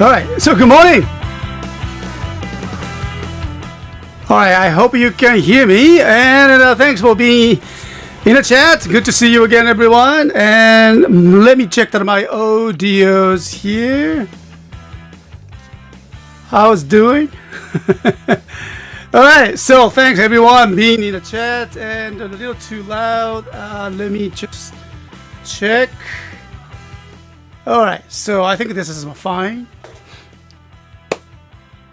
All right, so good morning. All right, I hope you can hear me, and thanks for being in the chat. Good to see you again, everyone. And let me check that my audio's here. How's doing? All right, so thanks everyone being in the chat, and a little too loud. Let me just check. All right, so I think this is fine.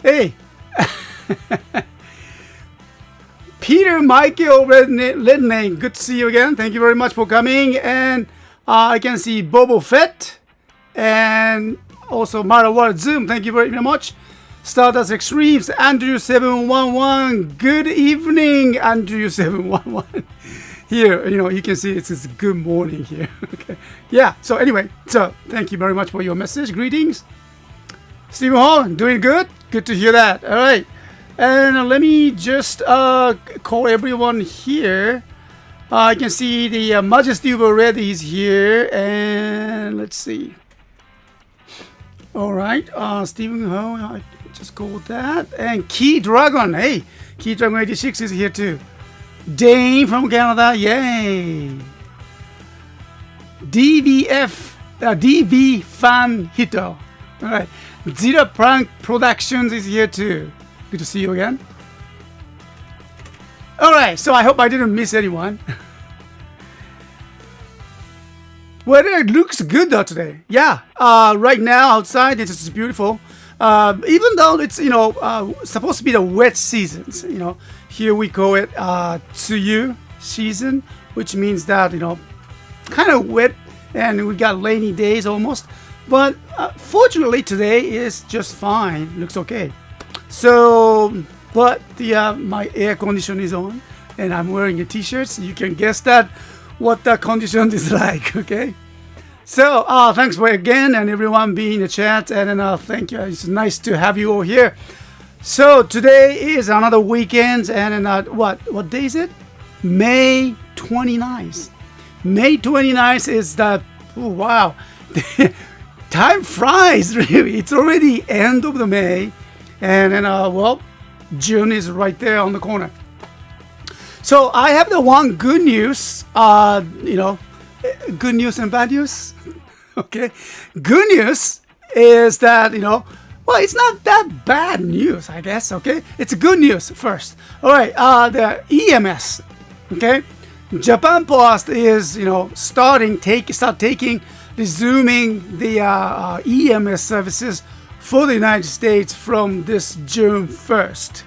Hey. Peter Michael Redney, good to see you again. Thank you very much for coming. And I can see Bobo Fett and also Mara World Zoom. Thank you very much. Stardust Extremes, Andrew 711. Good evening, Andrew 711. Here, you can see it's good morning here. Okay. Yeah. So anyway, thank you very much for your message. Greetings, Stephen Hall. Doing good. Good to hear that. All right. And let me just call everyone here. I can see the Majesty already is here, and let's see. All right, Stephen Ho, I just called that, and Key Dragon. Hey, Key Dragon 86 is here too. Dane from Canada, yay. DV Fan Hito. All right, Zero Prank Productions is here too. Good to see you again. All right, so I hope I didn't miss anyone. Weather looks good though today. Yeah, right now outside it's just beautiful. Even though it's supposed to be the wet seasons. Here we call it Tsuyu season, which means that kind of wet, and we got rainy days almost. But fortunately today is just fine. Looks okay. So, but my air condition is on, and I'm wearing a t-shirt, so you can guess that what the condition is like. Okay. So, thanks for again and everyone being in the chat, and thank you. It's nice to have you all here. So today is another weekend, and what day is it? May 29th. May 29th is the wow. Time flies, really. It's already end of the May. And then, well, June is right there on the corner. So I have the one good news, good news and bad news. Okay. Good news is that, well, it's not that bad news, I guess. Okay. It's good news first. All right. The EMS. Okay. Japan Post is, resuming the EMS services for the United States from this June 1st.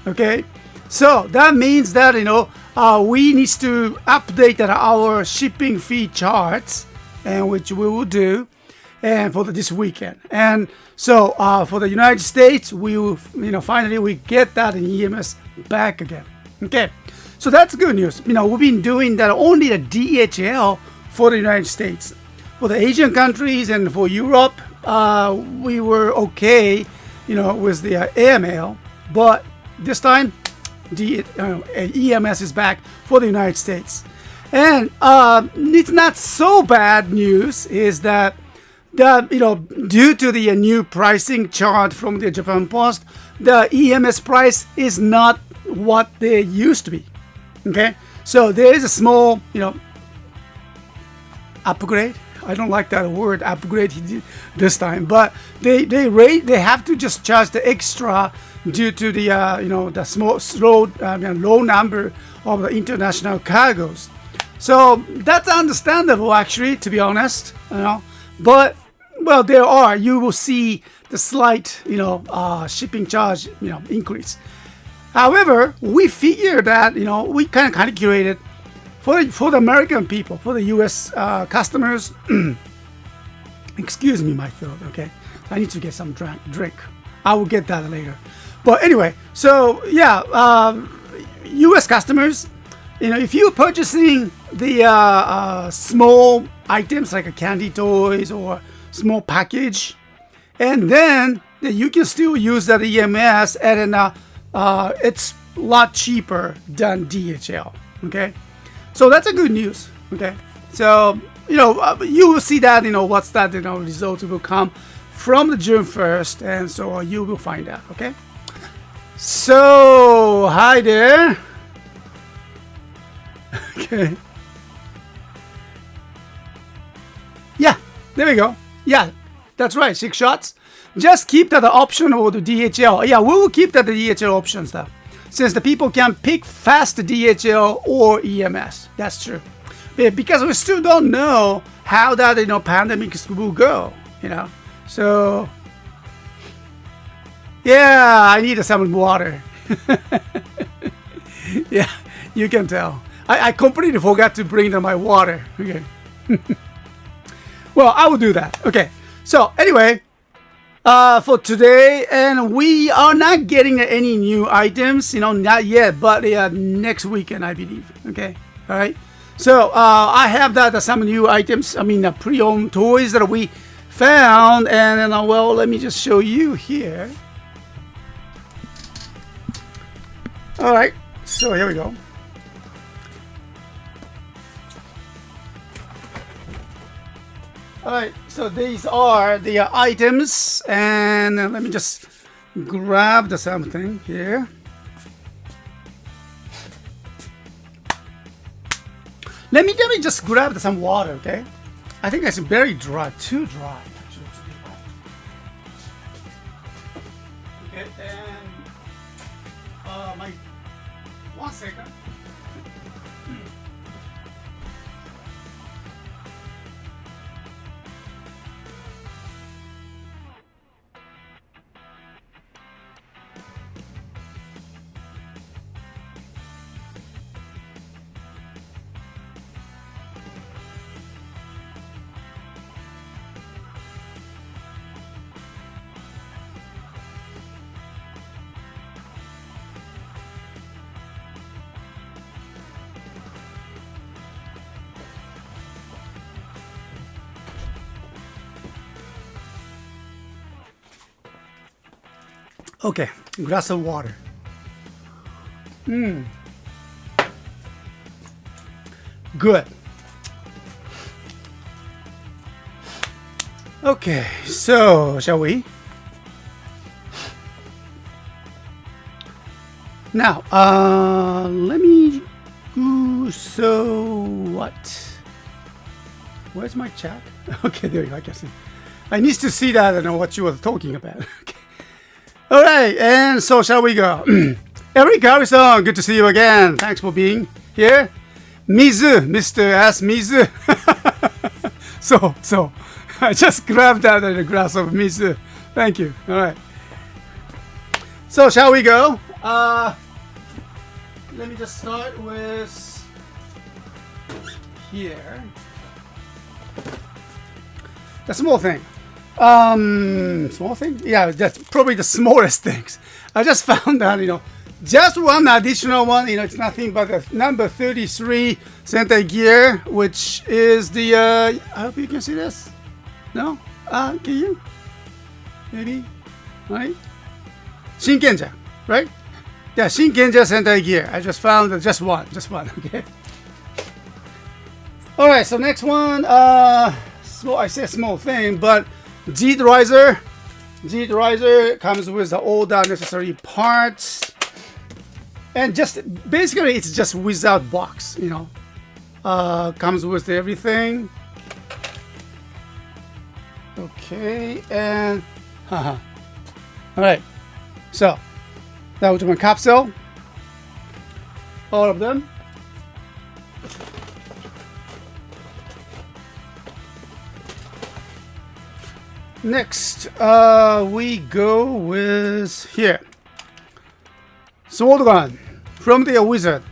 Okay, so that means that we need to update our shipping fee charts, and which we will do, and for this weekend. And so for the United States, we will finally we get that in EMS back again. Okay, so that's good news. We've been doing that only the DHL for the United States. For the Asian countries and for Europe, we were okay, with the airmail, but this time the EMS is back for the United States. And it's not so bad news is that due to the new pricing chart from the Japan Post, the EMS price is not what they used to be. Okay, so there is a small upgrade. I don't like that word upgrade this time, but they have to just charge the extra due to the the low number of the international cargoes. So that's understandable, actually, to be honest. But well, you will see the slight shipping charge increase. However, we figure that we kind of calculated. For the American people, for the U.S. Customers, excuse me, my throat. Okay, I need to get some drink. I will get that later. But anyway, so yeah, U.S. customers, if you're purchasing the small items like a candy toys or small package, and then you can still use that EMS, and it's a lot cheaper than DHL. Okay. So that's a good news. Okay, so you will see that what's that results will come from the June 1st, and so you will find out. Okay. So hi there. Okay. Yeah, there we go. Yeah, that's right. 6 shots. Just keep that option or the DHL. Yeah, we will keep that the DHL options though, since the people can pick fast DHL or EMS. That's true. Because we still don't know how that pandemic will go. So yeah, I need some water. Yeah, you can tell. I completely forgot to bring them my water. Okay. Well, I will do that. Okay. So anyway, for today, and we are not getting any new items, not yet, but next weekend, I believe. Okay. All right. So I have some new items. I mean, pre-owned toys that we found, and well, let me just show you here. All right. So here we go. All right, so these are the items, and let me just grab something here. Let me just grab some water, okay? I think it's very dry, too dry. Actually. Okay, and my 1 second. Okay, glass of water. Good. Okay, so shall we? Now, let me go. So what? Where's my chat? Okay, there you go. I guess I need to see that and know what you were talking about. Okay. All right, and so shall we go? Eric Harrison, good to see you again. Thanks for being here. Mizu, Mr. Ask Mizu. So I just grabbed that in a glass of Mizu. Thank you. All right. So shall we go? Let me just start with here. The small thing. Small thing? Yeah, that's probably the smallest things. I just found out, just one additional one, it's nothing but the number 33 Sentai gear, which is the, I hope you can see this. No? Can you? Maybe? Right? Shinkenja, right? Yeah, Shinkenja Sentai gear. I just found just one, okay? Alright, so next one, small, I say small thing, but G Riser comes with all the necessary parts, and just basically it's just without box, comes with everything. Okay, and all right, so that was my capsule, all of them. Next, we go with here. Sword gun from the wizard.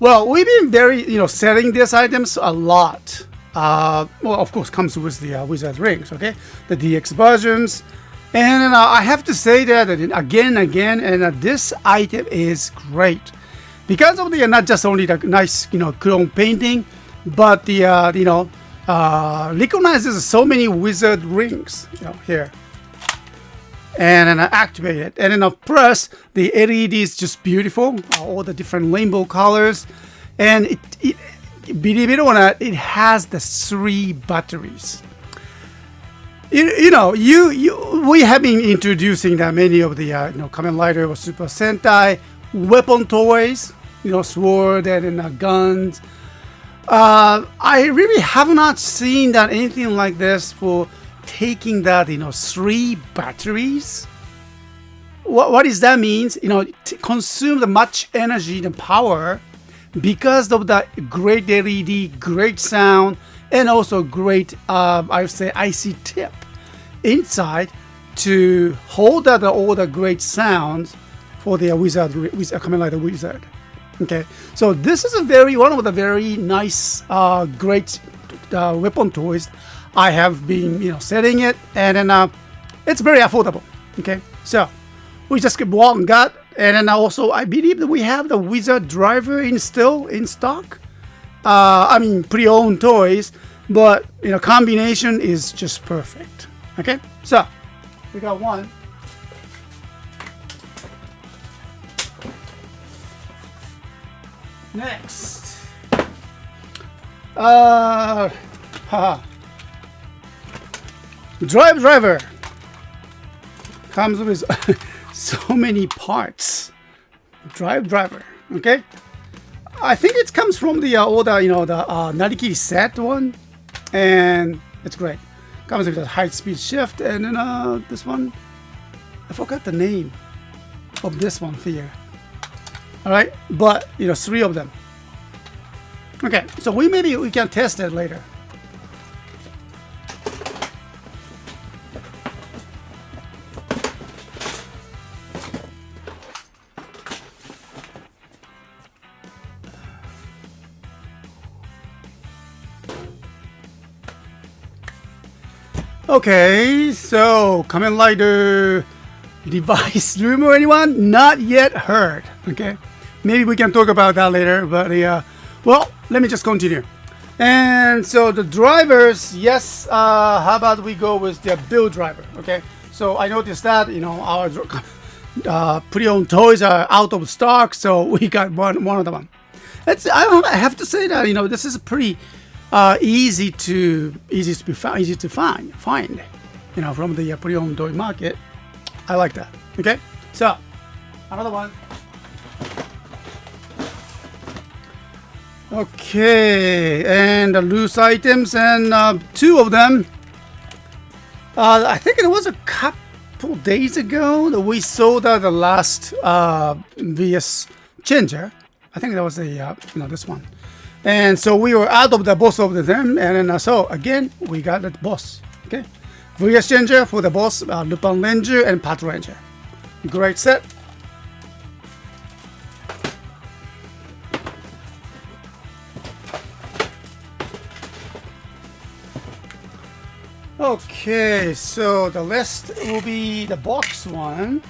Well, we've been very, selling these items a lot. Well, of course, comes with the wizard rings, okay? The DX versions. And I have to say that again, and this item is great. Because of the, not just only the nice, chrome painting, but the, recognizes so many wizard rings, here, and then I activate it, and then of course the LED is just beautiful, all the different rainbow colors, and it believe it or not, it has the 3 batteries, We have been introducing that many of the Kamen Rider or Super Sentai weapon toys, sword and guns. I really have not seen that anything like this for taking that 3 batteries. What does that means? Consume the much energy and power because of the great LED, great sound, and also great I would say IC tip inside to hold all the great sounds for the Kamen Rider Wizard. Okay, so this is one of the very nice, great weapon toys. I have been setting it, and then it's very affordable. Okay, so we just got, and then also I believe that we have the Wizard driver still in stock. I mean pre-owned toys, but combination is just perfect. Okay, so we got one. Next, driver comes with so many parts. Driver, okay. I think it comes from the older, the Narikiri set one, and it's great. Comes with a high-speed shift, and then this one, I forgot the name of this one figure. All right, but 3 of them. Okay, so maybe we can test it later. Okay, so Kamen Rider device rumor, anyone? Not yet heard. Okay, maybe we can talk about that later, but well, let me just continue. And so the drivers, yes, how about we go with the build driver? Okay, so I noticed that our pre-owned toys are out of stock, so we got one of them. I have to say that this is pretty easy to find from the pre-owned toy market. I like that. Okay, so another one. Okay, and the loose items, and 2 of them. I think it was a couple days ago that we sold the last VS changer. I think that was this one. And so we were out of the boss of them, and then so again we got the boss. Okay, VS changer for the boss, Lupin Ranger and Pat Ranger. Great set. Okay, so the rest will be the box one.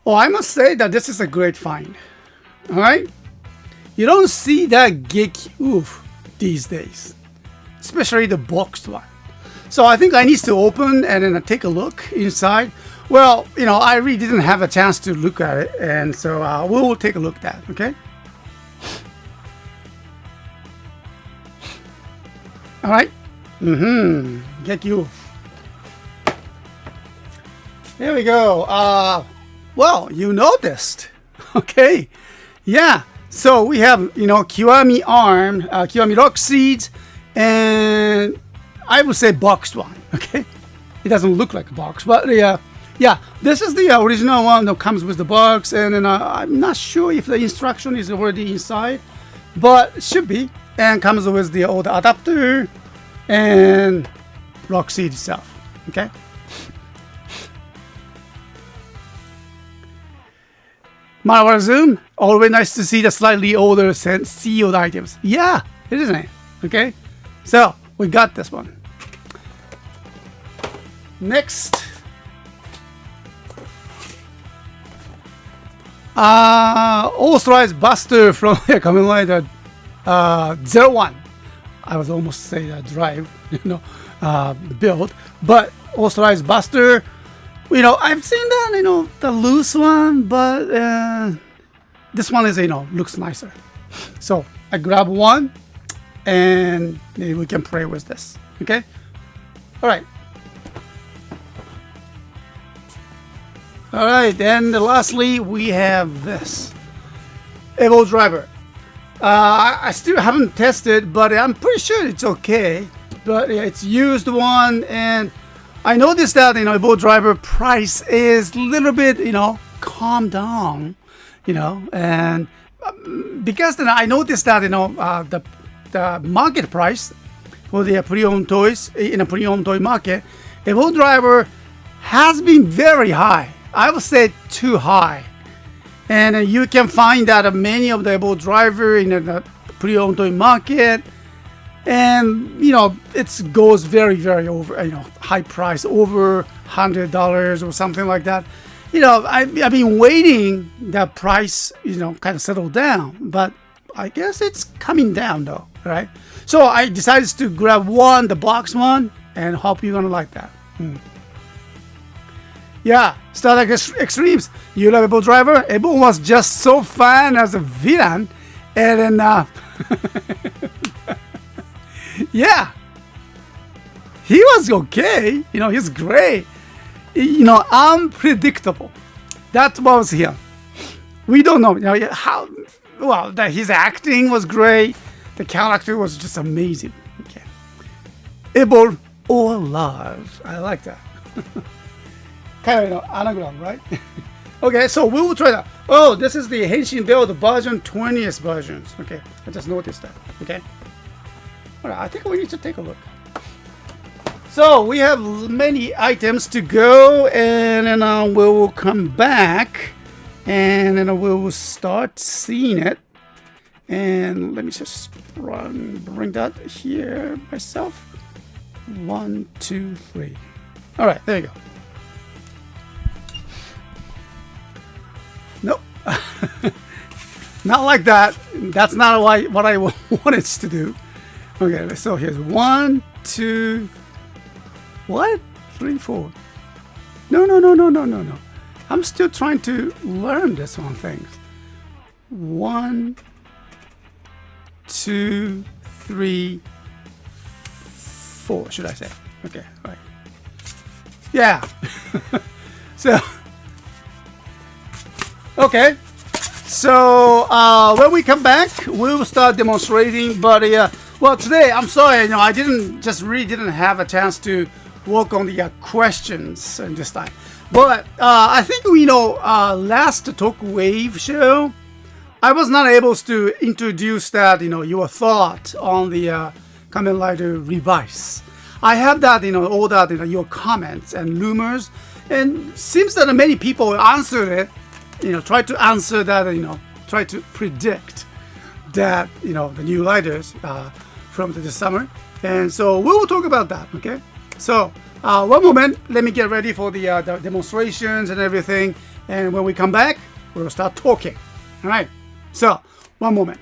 Oh, I must say that this is a great find. All right, you don't see that geek oof these days, especially the boxed one. So I think I need to open and then take a look inside. Well, I really didn't have a chance to look at it, and so we will take a look at that. Okay. All right. Get you. Here we go. Well, you noticed. Okay. Yeah. So we have, Kiwami arm, Kiwami rock seeds, and I would say boxed one. Okay. It doesn't look like a box, but yeah, this is the original one that comes with the box, and then I'm not sure if the instruction is already inside, but it should be, and comes with the old adapter and rock seed itself. Okay. Marvel Zoom, always nice to see the slightly older sealed items. Yeah, it isn't it? Okay, so we got this one. Next, authorized Buster from Kamen Rider 01. I was almost say that drive, build, but authorized Buster. I've seen that, the loose one, but this one is, looks nicer. So I grab one, and maybe we can play with this. Okay. All right. All right. And lastly, we have this Evo driver. I still haven't tested, but I'm pretty sure it's okay. But yeah, it's used one, and I noticed that Evo driver price is a little bit calm down, and because then I noticed that the market price for the pre-owned toys in a pre-owned toy market, Evo driver has been very high. I would say too high. And you can find that many of the Evo driver in the pre-owned toy market, and it goes very, very over, high price, over $100 or something like that. I've been waiting that price, kind of settle down, but I guess it's coming down though, right? So I decided to grab the box one, and hope you're gonna like that. Yeah, Star Trek Extremes. You love Evo driver? Evo was just so fun as a villain, and then yeah, he was okay. He's great. Unpredictable. That was him. We don't know. How well that his acting was great. The character was just amazing. Okay, Evo or love. I like that. Kind of anagram, right? Okay, so we will try that. Oh, this is the Henshin Build version 20th versions. Okay, I just noticed that. Okay, all right, I think we need to take a look. So we have many items to go, and then we will come back, and then we will start seeing it. And let me just bring that here myself. 1, 2, 3. All right, there you go. Nope. Not like that. That's not what I wanted to do. Okay, so here's 1, 2, what? 3, 4. No. I'm still trying to learn this one things. 1, 2, 3, 4, should I say? Okay, all right. Yeah. So okay, so when we come back, we'll start demonstrating. But well, today I'm sorry, I really didn't have a chance to work on the questions this time. But I think last Talk Wave show, I was not able to introduce that your thought on the Kamen Rider Revice. I have that all that your comments and rumors, and seems that many people answered it. Try to answer that, try to predict that, the new riders from this summer. And so we will talk about that, okay? So, one moment, let me get ready for the demonstrations and everything. And when we come back, we'll start talking, all right? So, one moment.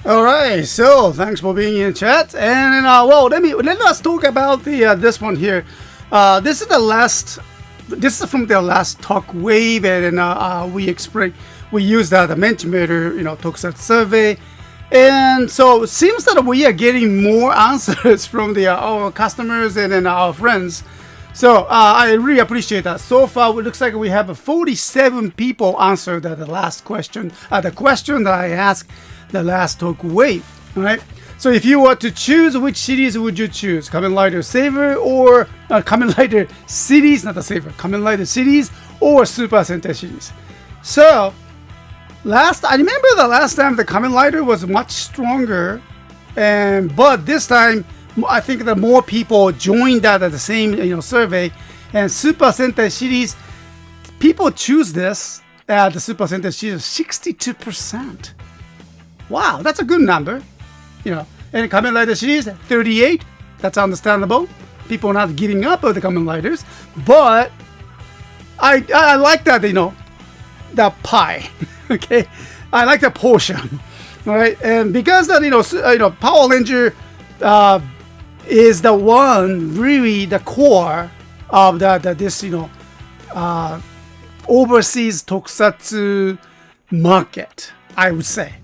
All right, so thanks for being in chat, and well, let us talk about the this one here. This is the last. This is from the last talk wave, and we used the Mentimeter, Tokusatsu survey, and so it seems that we are getting more answers from our customers and then our friends. So I really appreciate that. So far, it looks like we have 47 people answered the last question, the question that I asked the last talk wave. All right. So if you were to choose, which series would you choose? Kamen Rider Saver or Kamen Rider series, not the Saver, Kamen Rider series or Super Sentai series? So I remember the last time the Kamen Rider was much stronger, but this time I think that more people joined that at the same survey, and Super Sentai series people choose this the Super Sentai series 62%. Wow, that's a good number. And Kamen Rider series 38. That's understandable. People are not giving up on the Kamen Riders, but I like that the pie. Okay, I like the portion. All right, and because that Power Ranger is the one really the core of this overseas tokusatsu market, I would say.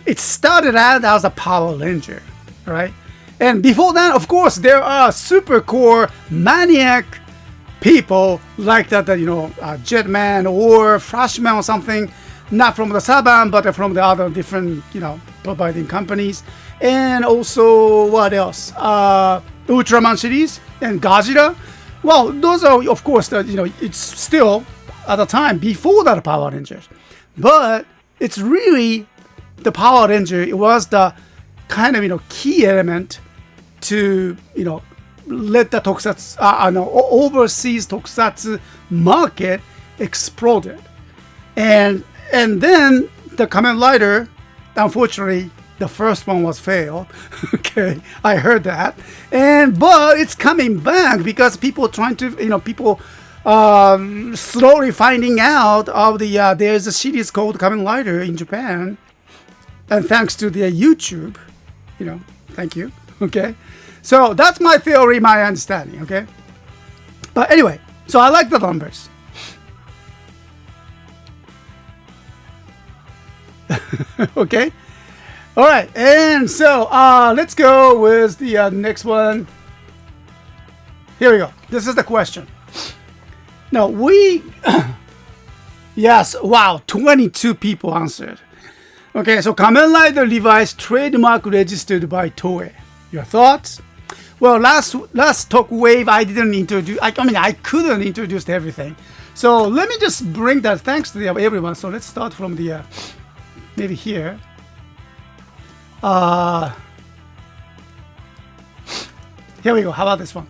It started out as a Power Ranger, right? And before that, of course, there are super core maniac people like that, Jetman or Flashman or something, not from the Saban, but from the other different, providing companies. And also, what else? Ultraman series and Gajira. Well, those are, of course, it's still at the time before that Power Rangers. But it's really the Power Ranger. It was the kind of key element to let the tokusatsu overseas tokusatsu market exploded, and then the Kamen Rider, unfortunately, the first one was failed. Okay, I heard that, but it's coming back because people trying to people slowly finding out of there's a series called Kamen Rider in Japan. And thanks to the YouTube, thank you. Okay, so that's my theory, my understanding. Okay, but anyway, so I like the numbers. Okay, all right, and so let's go with the next one. Here we go. This is the question. Now yes, wow, 22 people answered. Okay, so Kamen Rider Levi's trademark registered by Toei. Your thoughts? Well, last talk wave I didn't introduce. I couldn't introduce everything. So let me just bring that. Thanks to everyone. So let's start from the maybe here. Here we go. How about this one?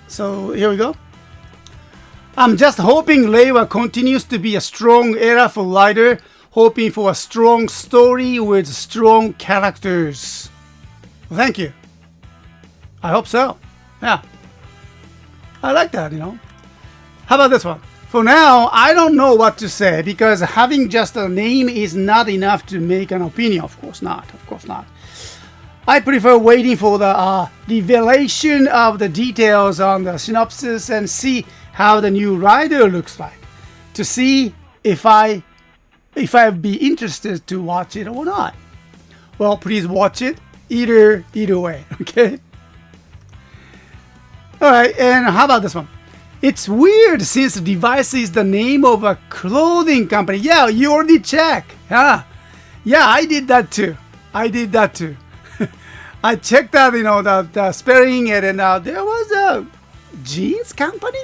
So here we go. I'm just hoping Reiwa continues to be a strong era for Rider. Hoping for a strong story with strong characters. Well, thank you. I hope so. Yeah. I like that, How about this one? For now, I don't know what to say because having just a name is not enough to make an opinion. Of course not. Of course not. I prefer waiting for the revelation of the details on the synopsis and see how the new rider looks like to see if I'd be interested to watch it or not. Well, please watch it either way, okay? All right, and how about this one? It's weird since Device is the name of a clothing company. Yeah, you already checked. Yeah, I did that too. I checked out, the spelling, and there was a jeans company.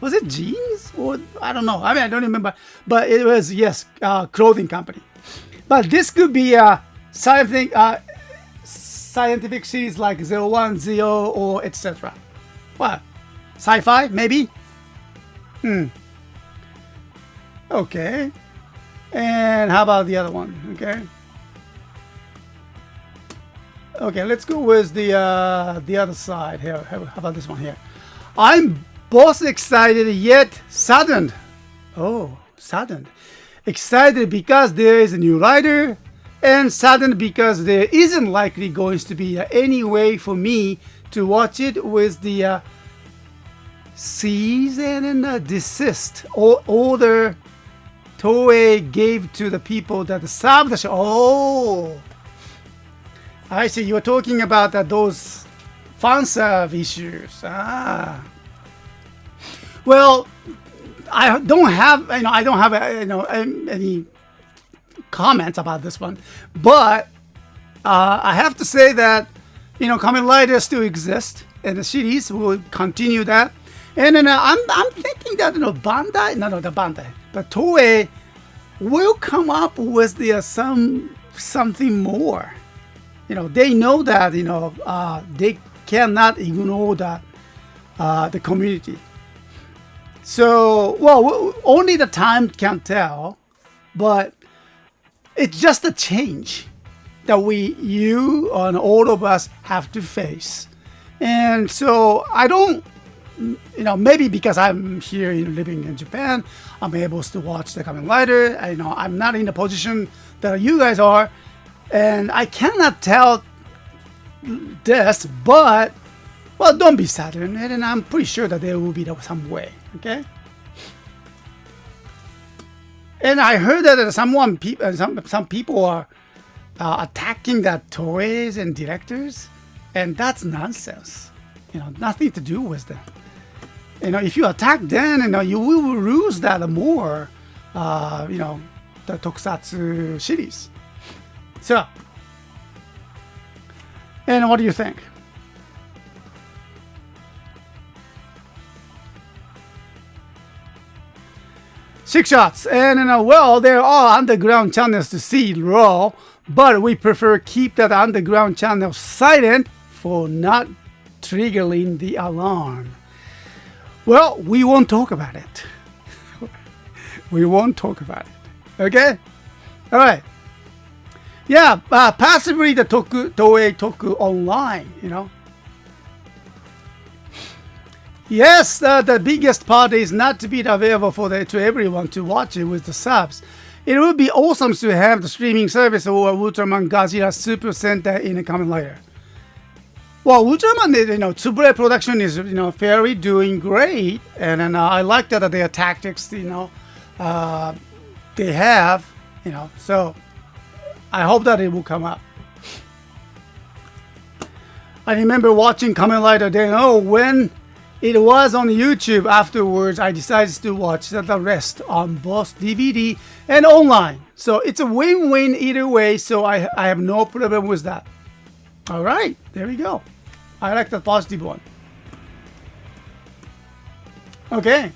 Was it jeans? Or I don't know. I don't remember. But it was, yes, clothing company. But this could be a scientific series like 010 or etc. What? Sci-fi, maybe? Okay. And how about the other one? Okay, let's go with the other side here. How about this one here? I'm both excited yet saddened. Oh, saddened. excited because there is a new rider, and saddened because there isn't likely going to be any way for me to watch it with the cease and desist order Toei gave to the people that served the show. Oh, I see. You're talking about those fan serve issues. Ah. Well, I don't have any comments about this one, but I have to say that Kamen Rider still exists, and the series will continue that. And then I'm thinking that Bandai, but Toei will come up with something more. They know that they cannot ignore the community. So, well, only the time can tell, but it's just a change that you and all of us have to face. And so I don't, maybe because I'm here living in Japan, I'm able to watch the Kamen Rider. I'm not in the position that you guys are, and I cannot tell this, but, well, don't be saddened, and I'm pretty sure that there will be some way, okay? And I heard that some people are attacking the Toei's and directors, and that's nonsense. Nothing to do with them. If you attack them, you will lose that more, the Tokusatsu series. So, and what do you think? Six shots, and well, there are underground channels to see raw, but we prefer keep that underground channel silent for not triggering the alarm. Well, we won't talk about it. We won't talk about it. Okay? All right. Yeah, passively the Toei Toku Online, Yes, the biggest part is not to be available to everyone to watch it with the subs. It would be awesome to have the streaming service or Ultraman Godzilla Super Sentai in a Kamen Rider. Well, Ultraman, Tsubure production is, fairly doing great, and I like that their tactics, they have, so I hope that it will come up. I remember watching Kamen Rider then, when it was on YouTube afterwards, I decided to watch the rest on both DVD and online. So it's a win-win either way, so I have no problem with that. All right, there we go. I like the positive one. Okay,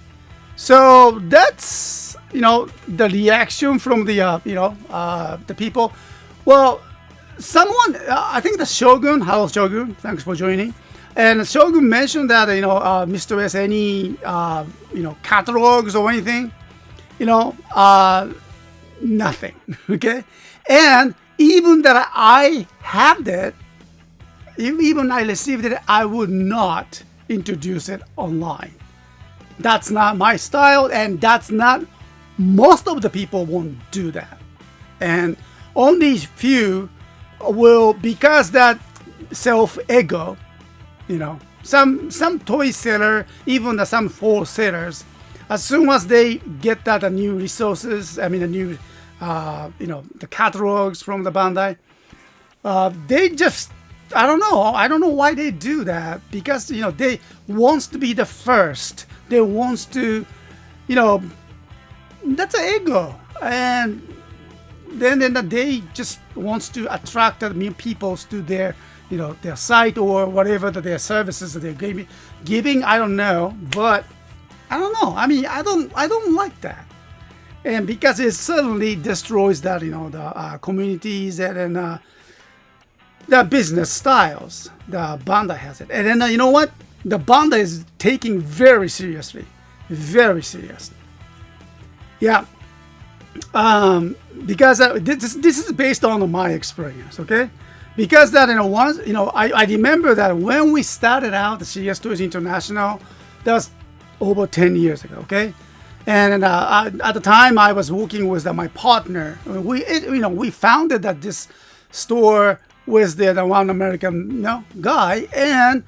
so that's, the reaction from the people. Well, someone, I think the Shogun, hello Shogun, thanks for joining. And Shogun mentioned that, Mr. S, any, catalogs or anything, nothing, okay? And even that I have that, even I received it, I would not introduce it online. That's not my style, and that's not, most of the people won't do that. And only few will, because that self-ego, some toy seller, even some wholesalers, as soon as they get that new resources, the new, the catalogs from the Bandai, they just, I don't know why they do that, because, they wants to be the first. They wants to, that's an ego. And then they just wants to attract the new people to their, their site or whatever their services that they're giving. I don't know, but I don't know. I don't like that, and because it certainly destroys that, the communities and the business styles. The Bandai has it, and then you know what? The Bandai is taking very seriously, very serious. Yeah, because this is based on my experience, okay? Because that, once, I remember that when we started out the CSTOYS International, that was over 10 years ago, okay? And at the time, I was working with my partner. We founded that this store with the one American guy, and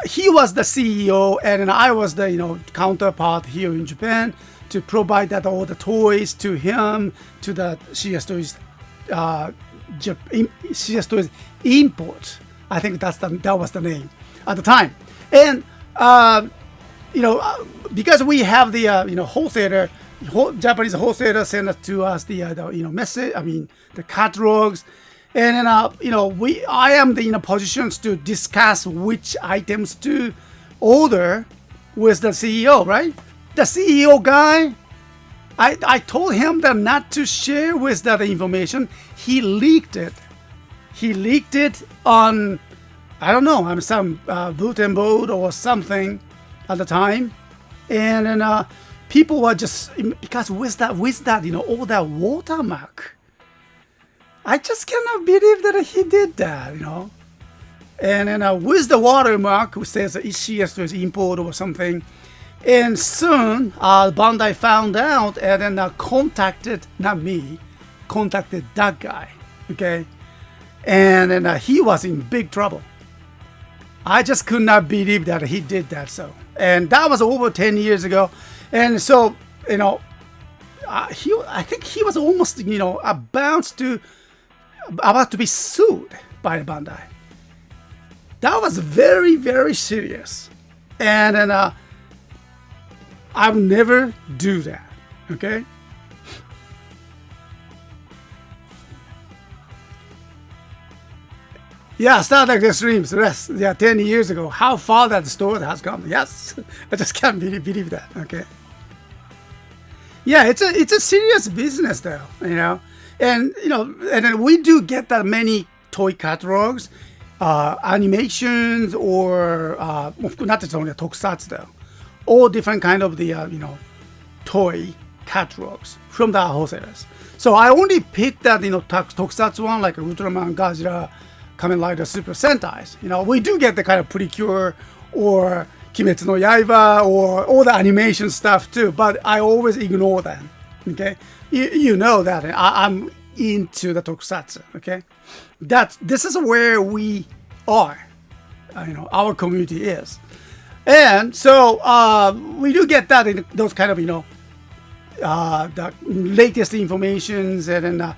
he was the CEO, and I was the counterpart here in Japan to provide that all the toys to him, to the CSTOYS, CSTOYS import. I think that was the name at the time, and because we have the wholesaler, Japanese wholesaler send it to us the message. I mean the catalogs, and then I am in a positions to discuss which items to order with the CEO, right? The CEO guy, I told him that not to share with that information. He leaked it. He leaked it on, I don't know, on some bulletin board or something at the time, and then people were just, because with that all that watermark, I just cannot believe that he did that, and then with the watermark, which says CSTOYS import or something, and soon Bandai found out and then contacted, not me, contacted that guy, okay, and then he was in big trouble. I just could not believe that he did that. So, and that was over 10 years ago, and so I think he was almost about to be sued by Bandai. That was very, very serious, and then I'll never do that. Okay. Yeah, Star Trek Extremes. Yes, yeah, 10 years ago. How far that store has come. Yes, I just can't believe that. Okay. Yeah, it's a serious business though, and and then we do get that many toy catalogs, animations, or not just only tokusatsu though, all different kind of the toy catalogs from the wholesalers. So I only picked that tokusatsu one, like Ultraman, Godzilla, Kamen Rider, Super Sentais. We do get the kind of Precure or Kimetsu no Yaiba or all the animation stuff too, but I always ignore them. Okay, you know that I'm into the tokusatsu. Okay, this is where we are. Our community is, and so we do get that in those kind of the latest informations, and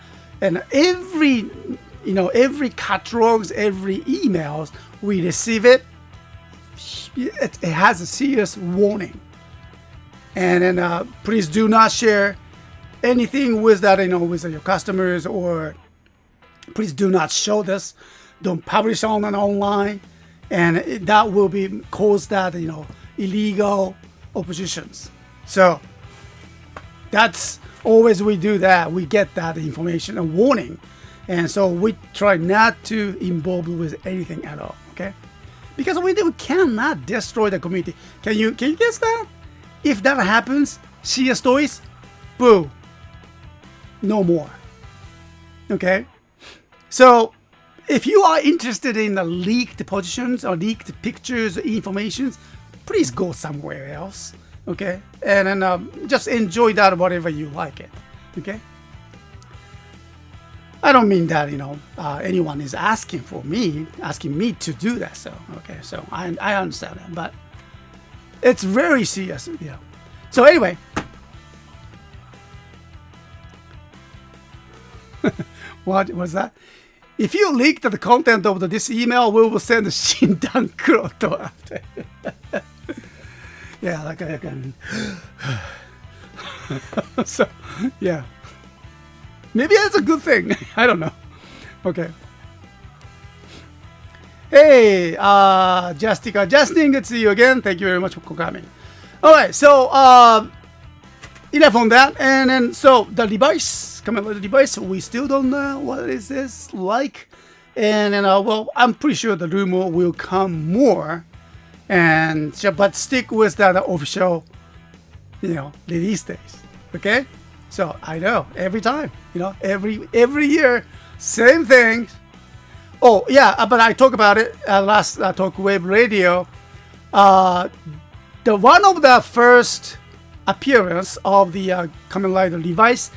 every catalogs, every emails we receive it has a serious warning, and then please do not share anything with that with your customers, or please do not show this, don't publish on and online, and that will be cause that illegal oppositions. So that's always we do that, we get that information, a warning. And so we try not to involve with anything at all, okay? Because we cannot destroy the community. Can you guess that? If that happens, CSTOYS, boo, no more. Okay? So if you are interested in the leaked positions or leaked pictures, informations, please go somewhere else, okay? And then just enjoy that whatever you like it, okay? I don't mean that anyone is asking me to do that. So okay, so I understand that, but it's very serious. So anyway, what was that? If you leak the content of this email, we will send Shindan Kuroto after. Yeah, like I can. So yeah. Maybe that's a good thing. I don't know. Okay. Hey, Justica, Justin, good to see you again. Thank you very much for coming. All right, so enough on that, and then so the device, the device, we still don't know what is this like, and then well, I'm pretty sure the rumor will come more, and but stick with that official, release days. Okay. So I know every time, every year, same thing. Oh yeah, but I talk about it last Talk Web Radio. The the one of the first appearance of the Kamen Rider Levi's,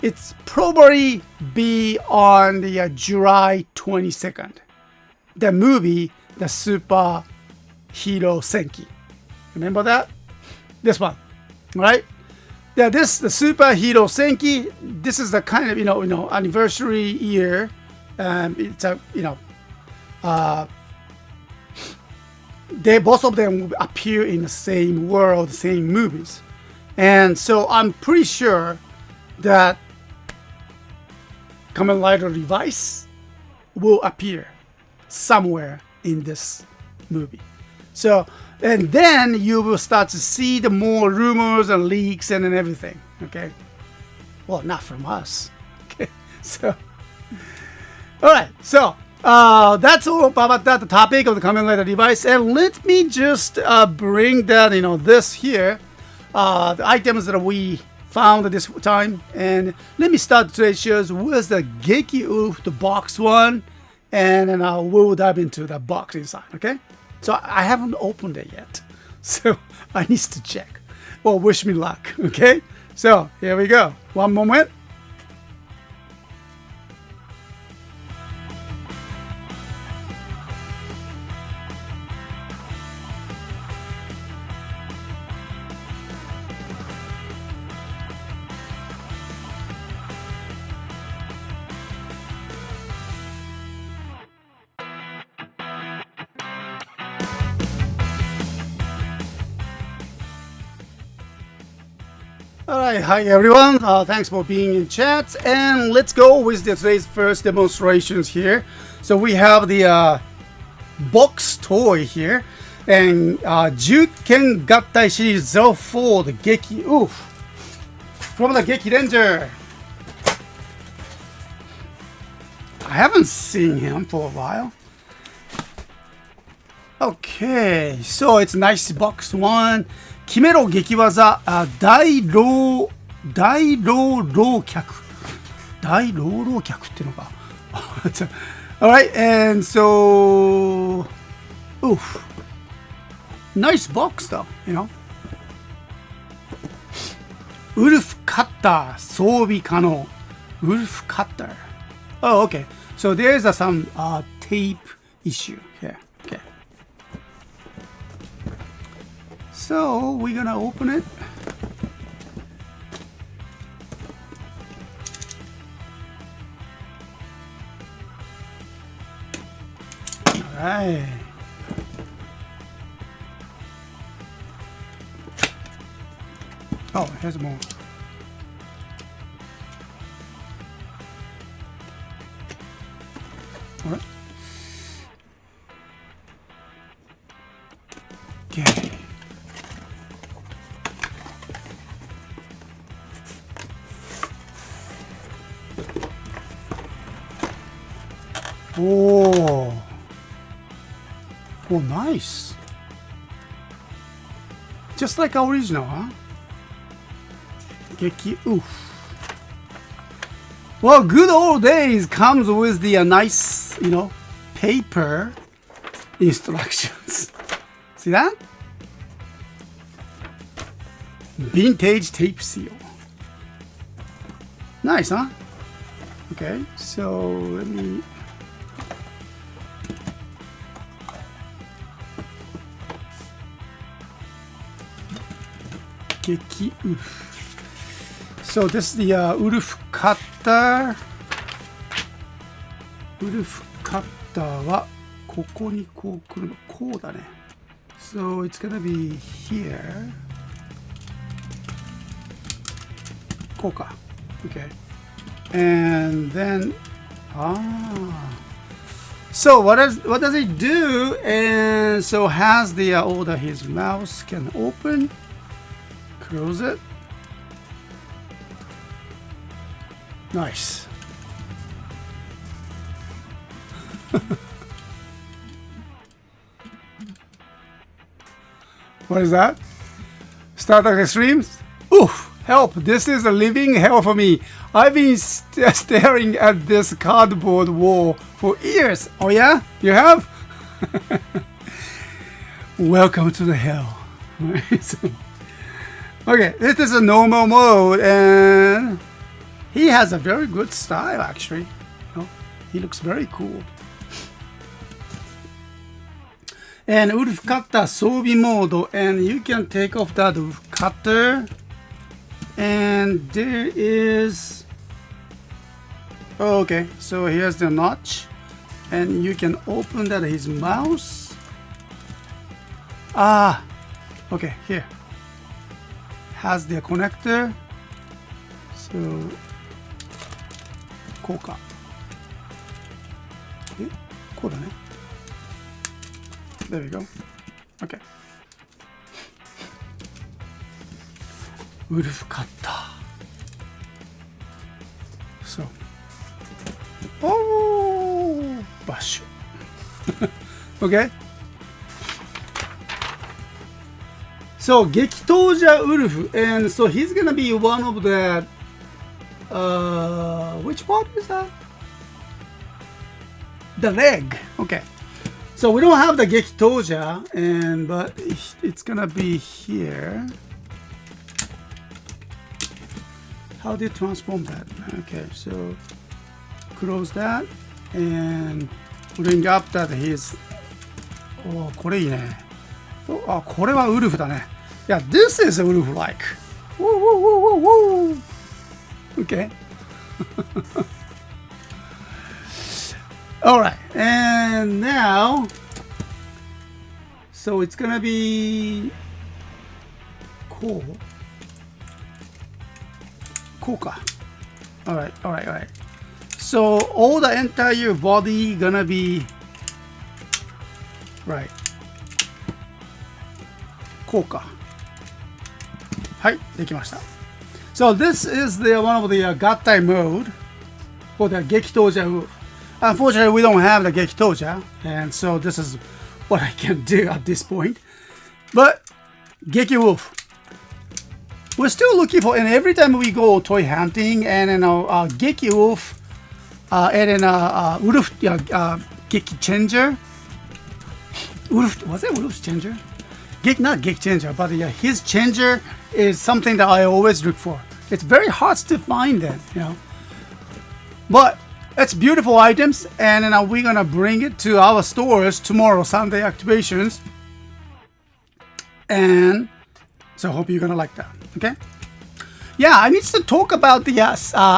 it's probably be on the July 22nd. The movie, the Super Hero Senki. Remember that? This one, right? Yeah, the Super Hero Senki. This is the kind of anniversary year. It's a they both of them appear in the same world, same movies, and so I'm pretty sure that Kamen Rider Levi's will appear somewhere in this movie. So, and then you will start to see the more rumors and leaks and everything. Okay, well, not from us. Okay, so all right, so that's all about that, the topic of the Kamen Rider Levi's. And let me just bring that, this here, the items that we found at this time. And let me start today's shows with the Geki Oof, the box one. And then we'll dive into the box inside, okay? So I haven't opened it yet. So I need to check. Well, wish me luck, okay? So here we go. One moment. Alright, hi everyone, thanks for being in chat, and let's go with today's first demonstrations here. So we have the box toy here, and Juken Gattai Series 04, the Geki Oof, from the Geki Ranger. I haven't seen him for a while. Okay, so it's nice box one. 決めろ激技大老客っていうのかAlright, and so oof, nice box though, Ulf Cutter 装備可能 Ulf Cutter. Oh, okay, so there's some tape issue here. Okay, so we're gonna open it. Alright. Oh, here's more. Alright. Okay. Oh. Oh, nice. Just like our original, huh? Geki Oof. Well, good old days comes with the nice, paper instructions. See that? Vintage tape seal. Nice, huh? Okay, so let me... Geki Ulf. So this is the Ulf Cutter. Ulf Cutter はここにこう来るのこうだね。So it's gonna be here. こうか。Okay. And then So what does it do? And so has the all that his mouse can open. Close it. Nice. What is that? Start the streams? Oof! Help! This is a living hell for me. I've been staring at this cardboard wall for years. Oh yeah? You have? Welcome to the hell. So, okay, this is a normal mode, and he has a very good style actually. You know, he looks very cool. And Wolf Cutter 装備 mode, and you can take off that Wolf Cutter, and there is, okay, so here's the notch, and you can open that his mouse. Okay, here has the connector, so こうか、こうだね。There we go. Okay. Wolf Cutter. So. Oh, bash. Okay. So, 激闘者ウルフ, and so he's gonna be one of the. Which part is that? The leg. Okay. So we don't have the 激闘者, and but it's gonna be here. How do you transform that? Okay, so close that and bring up that his. Oh, これいいね。あ、これはウルフだね。Yeah, this is a wolf like. Woo woo woo woo woo. Okay. All right, and now, so it's gonna be cool. Cool. All right, all right, all right. So all the entire body gonna be right. Cool. はい、できました。So this is the one of the 合体 mode for the 激闘者wolf. Unfortunately, we don't have the 激闘者, and so this is what I can do at this point. But 激 wolf, we're still looking for, and every time we go toy hunting, and激 wolf, and then wolf, 激 changer. Wolf, was it wolf changer? Not激 changer, but his changer is something that I always look for. It's very hard to find them, you know. But it's beautiful items, and then we're gonna bring it to our stores tomorrow, Sunday activations. And so I hope you're gonna like that. Okay. Yeah, I need to talk about the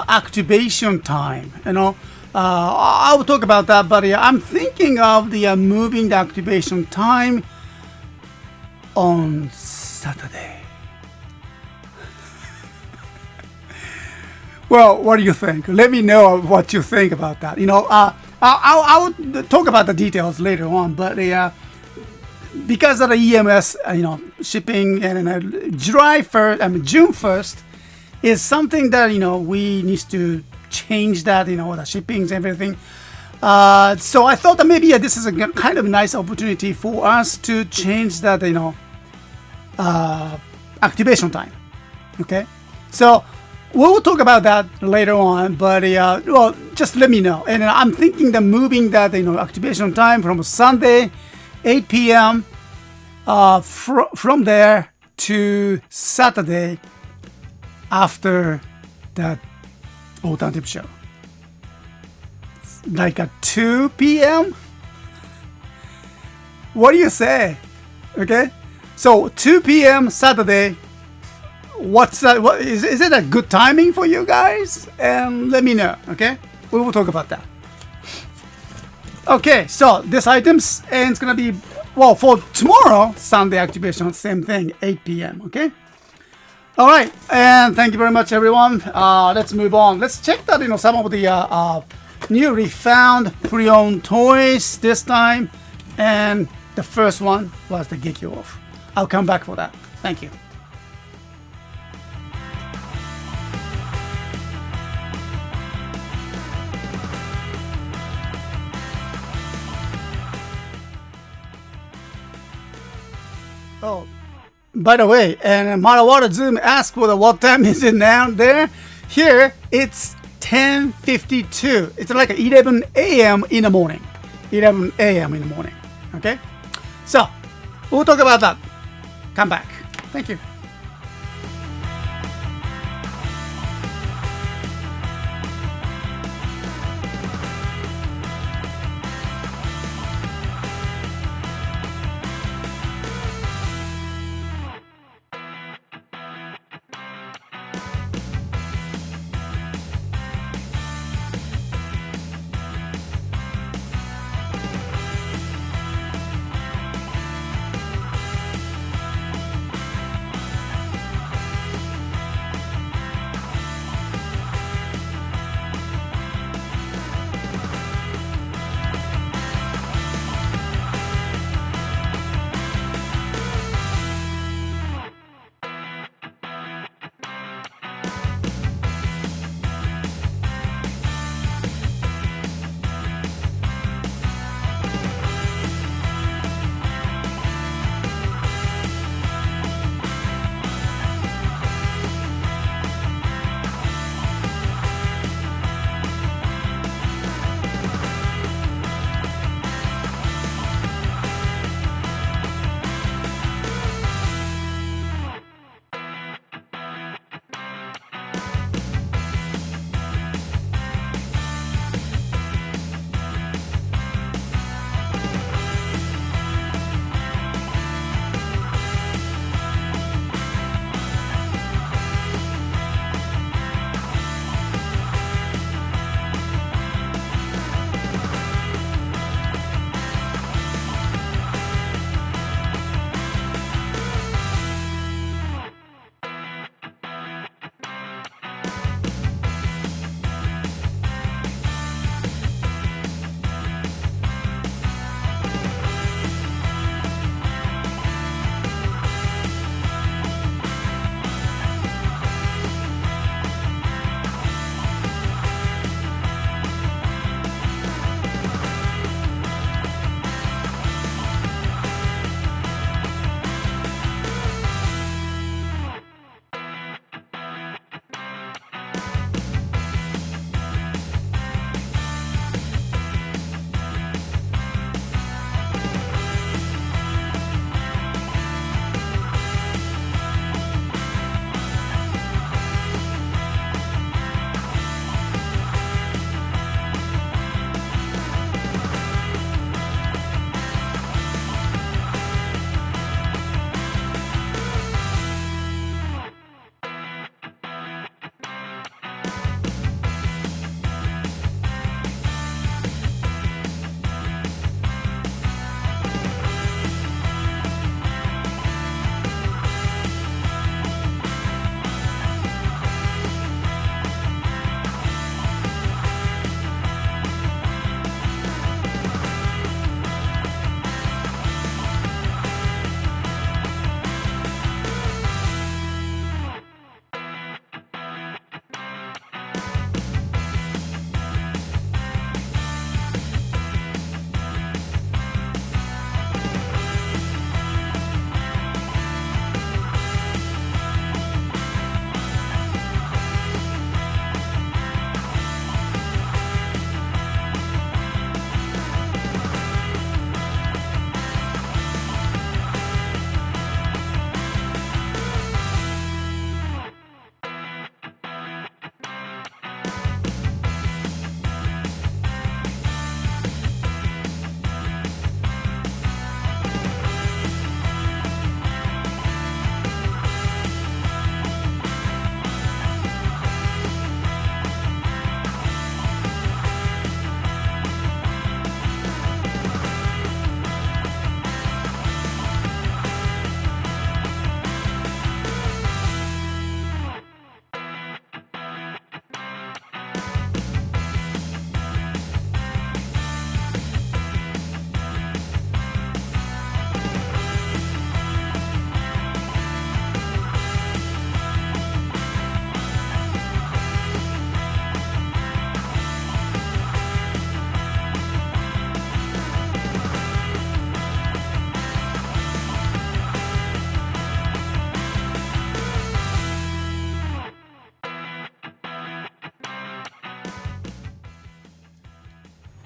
activation time. You know, I will talk about that, but I'm thinking of the moving the activation time on Saturday. Well, what do you think? Let me know what you think about that. You know, I'll talk about the details later on, but because of the EMS, you know, shipping and June 1st is something that, you know, we need to change that, you know, the shippings and everything. So I thought that maybe this is a kind of nice opportunity for us to change that, you know, activation time. Okay, so we'll talk about that later on, but well, just let me know. And I'm thinking that moving that, you know, activation time from Sunday 8 p.m. From there to Saturday after that alternative show, like at 2 p.m. What do you say? Okay, so 2 p.m. Saturday. What's that? What is it a good timing for you guys? And let me know. Okay, we will talk about that. Okay, so this items, and it's gonna be, well, for tomorrow Sunday activation, same thing, 8 p.m. Okay. All right, and thank you very much, everyone. Let's move on. Let's check that, you know, some of the newly found pre-owned toys this time, and the first one was the Geeki Wolf. I'll come back for that. Thank you. Oh, by the way, and Marawara Zoom asked for what time is it now there. Here, it's 10:52. It's like 11 a.m. in the morning. 11 a.m. in the morning. Okay? So, we'll talk about that. Come back. Thank you.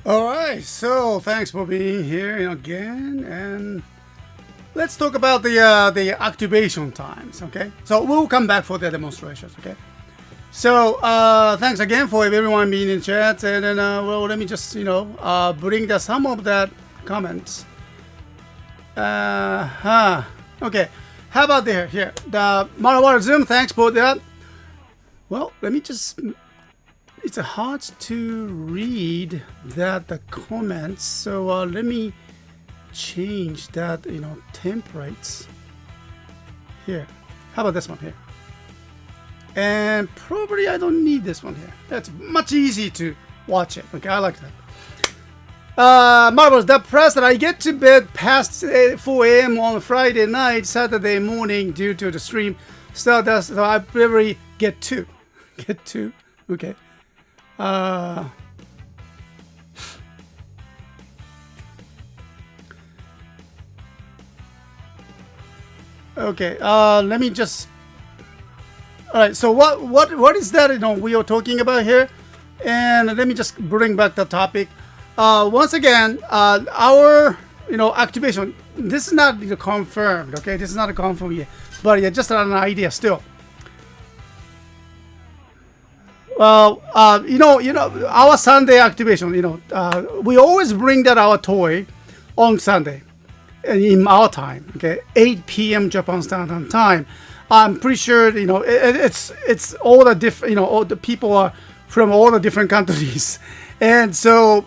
All right, so thanks for being here again, and let's talk about the activation times. Okay, so we'll come back for the demonstrations. Okay, so thanks again for everyone being in chat, and then well, let me just bring some of that comments. Okay, how about here the Marawara Zoom? Thanks for that. Well, let me just. It's hard to read the comments, so let me change that templates here. How about this one here? And probably I don't need this one here. That's much easier to watch it. Okay, I like that. Marvelous. That press that I get to bed past 4 a.m. on Friday night, Saturday morning due to the stream. So I probably get two. Get two. Okay. Okay, let me just. All right. So what is that we are talking about here? And let me just bring back the topic. Once again, our activation. This is not confirmed. Okay, this is not confirmed yet, but yeah, just an idea still. Well, our Sunday activation. We always bring that our toy on Sunday. In our time, okay, 8 p.m. Japan Standard Time. I'm pretty sure it's all the different all the people are from all the different countries, and so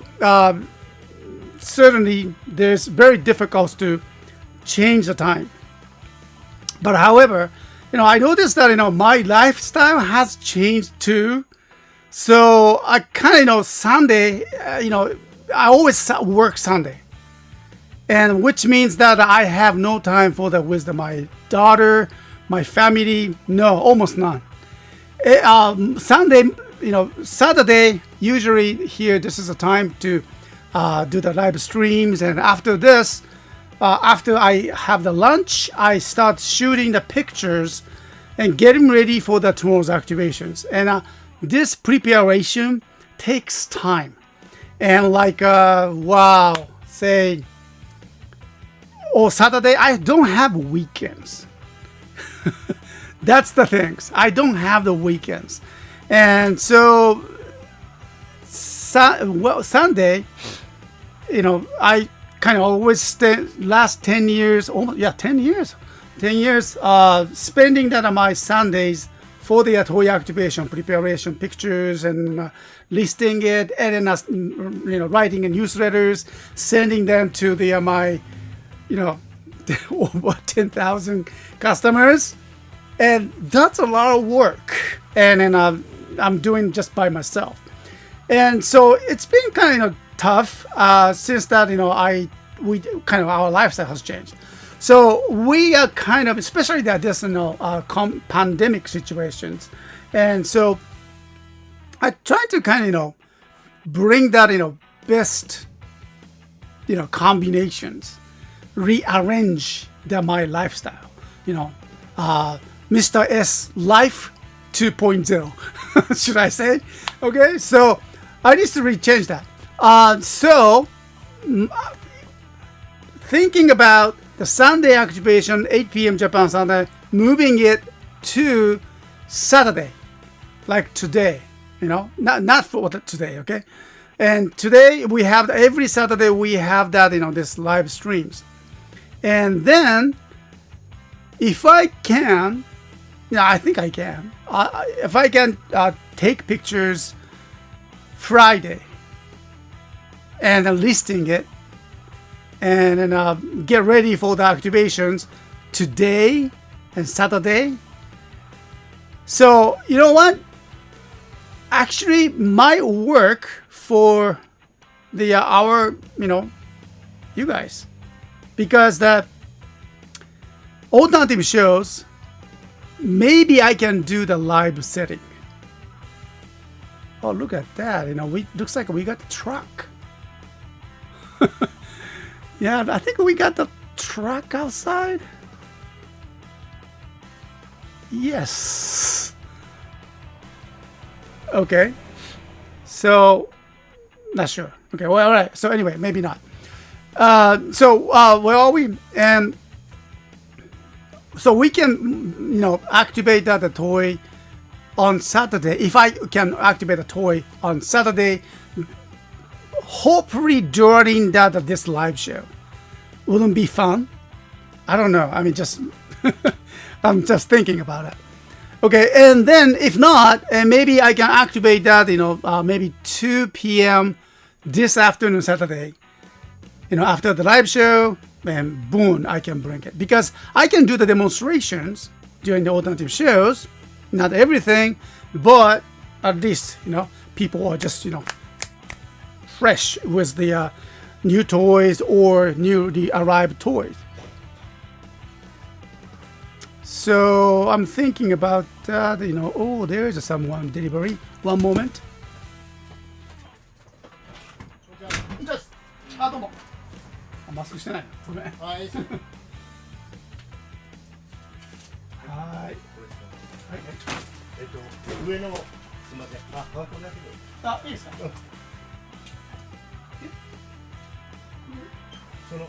certainly there's very difficult to change the time. But however, I noticed that my lifestyle has changed too. So I kind of Sunday, I always work Sunday. And which means that I have no time for that with my daughter, my family. No, almost none. Sunday, Saturday, usually here, this is a time to do the live streams. And after this, after I have the lunch, I start shooting the pictures and getting ready for the tomorrow's activations. And this preparation takes time. And wow, say, or Saturday, I don't have weekends. That's the things. I don't have the weekends. And so, Sunday, I kind of always last 10 years, almost, 10 years, spending that on my Sundays for the toy activation, preparation, pictures, and listing it, and then, writing in newsletters, sending them to my over 10,000 customers, and that's a lot of work. And then I'm doing just by myself, and so it's been kind of tough since that our lifestyle has changed. So we are kind of, especially that this pandemic situations, and so I try to kind of bring that best combinations. Rearrange my lifestyle, Mr. S Life 2.0, should I say? Okay, so I need to rechange that. So thinking about the Sunday activation, 8 p.m. Japan Sunday, moving it to Saturday, like today, not for today, okay? And today we have, every Saturday we have that, this live streams. And then, if I can, I think I can. If I can take pictures Friday and then listing it, and then get ready for the activations today and Saturday. So you know what? Actually, my work for the you guys. Because the alternative shows, maybe I can do the live setting. Oh, look at that! Looks like we got the truck. Yeah, I think we got the truck outside. Yes. Okay. So, not sure. Okay. Well, all right. So anyway, maybe not. Where are we? And so we can, activate the toy on Saturday. If I can activate the toy on Saturday, hopefully during this live show, wouldn't be fun? I don't know. I mean, just I'm just thinking about it. Okay, and then if not, and maybe I can activate that, maybe 2 p.m. this afternoon, Saturday, after the live show, and boom, I can bring it. Because I can do the demonstrations during the alternative shows, not everything, but at least, people are just, fresh with the new toys or newly arrived toys. So I'm thinking about that, oh, there is someone delivery. One moment. Just, どうも。マスクしてない。ごめん。はい。はい。はい。上の、すみません。あ、こんなやつ。あ、いいですか。その、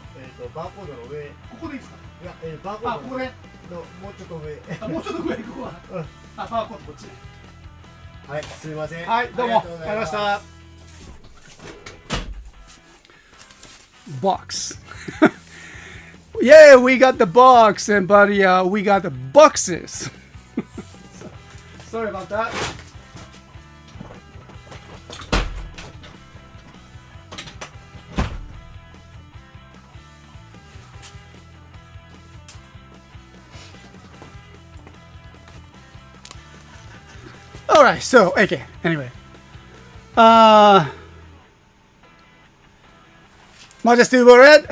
バーコードの上。ここでいいですか。いや、バーコード。あ、ここね。もうちょっと上。もうちょっと上、ここは。あ、バーコードこっちね。はい、すみません。はい、どうも。ありがとうございました。Box. Yeah, we got the box, and buddy, we got the boxes. Sorry about that. All right, so okay. Anyway, Majesty Red,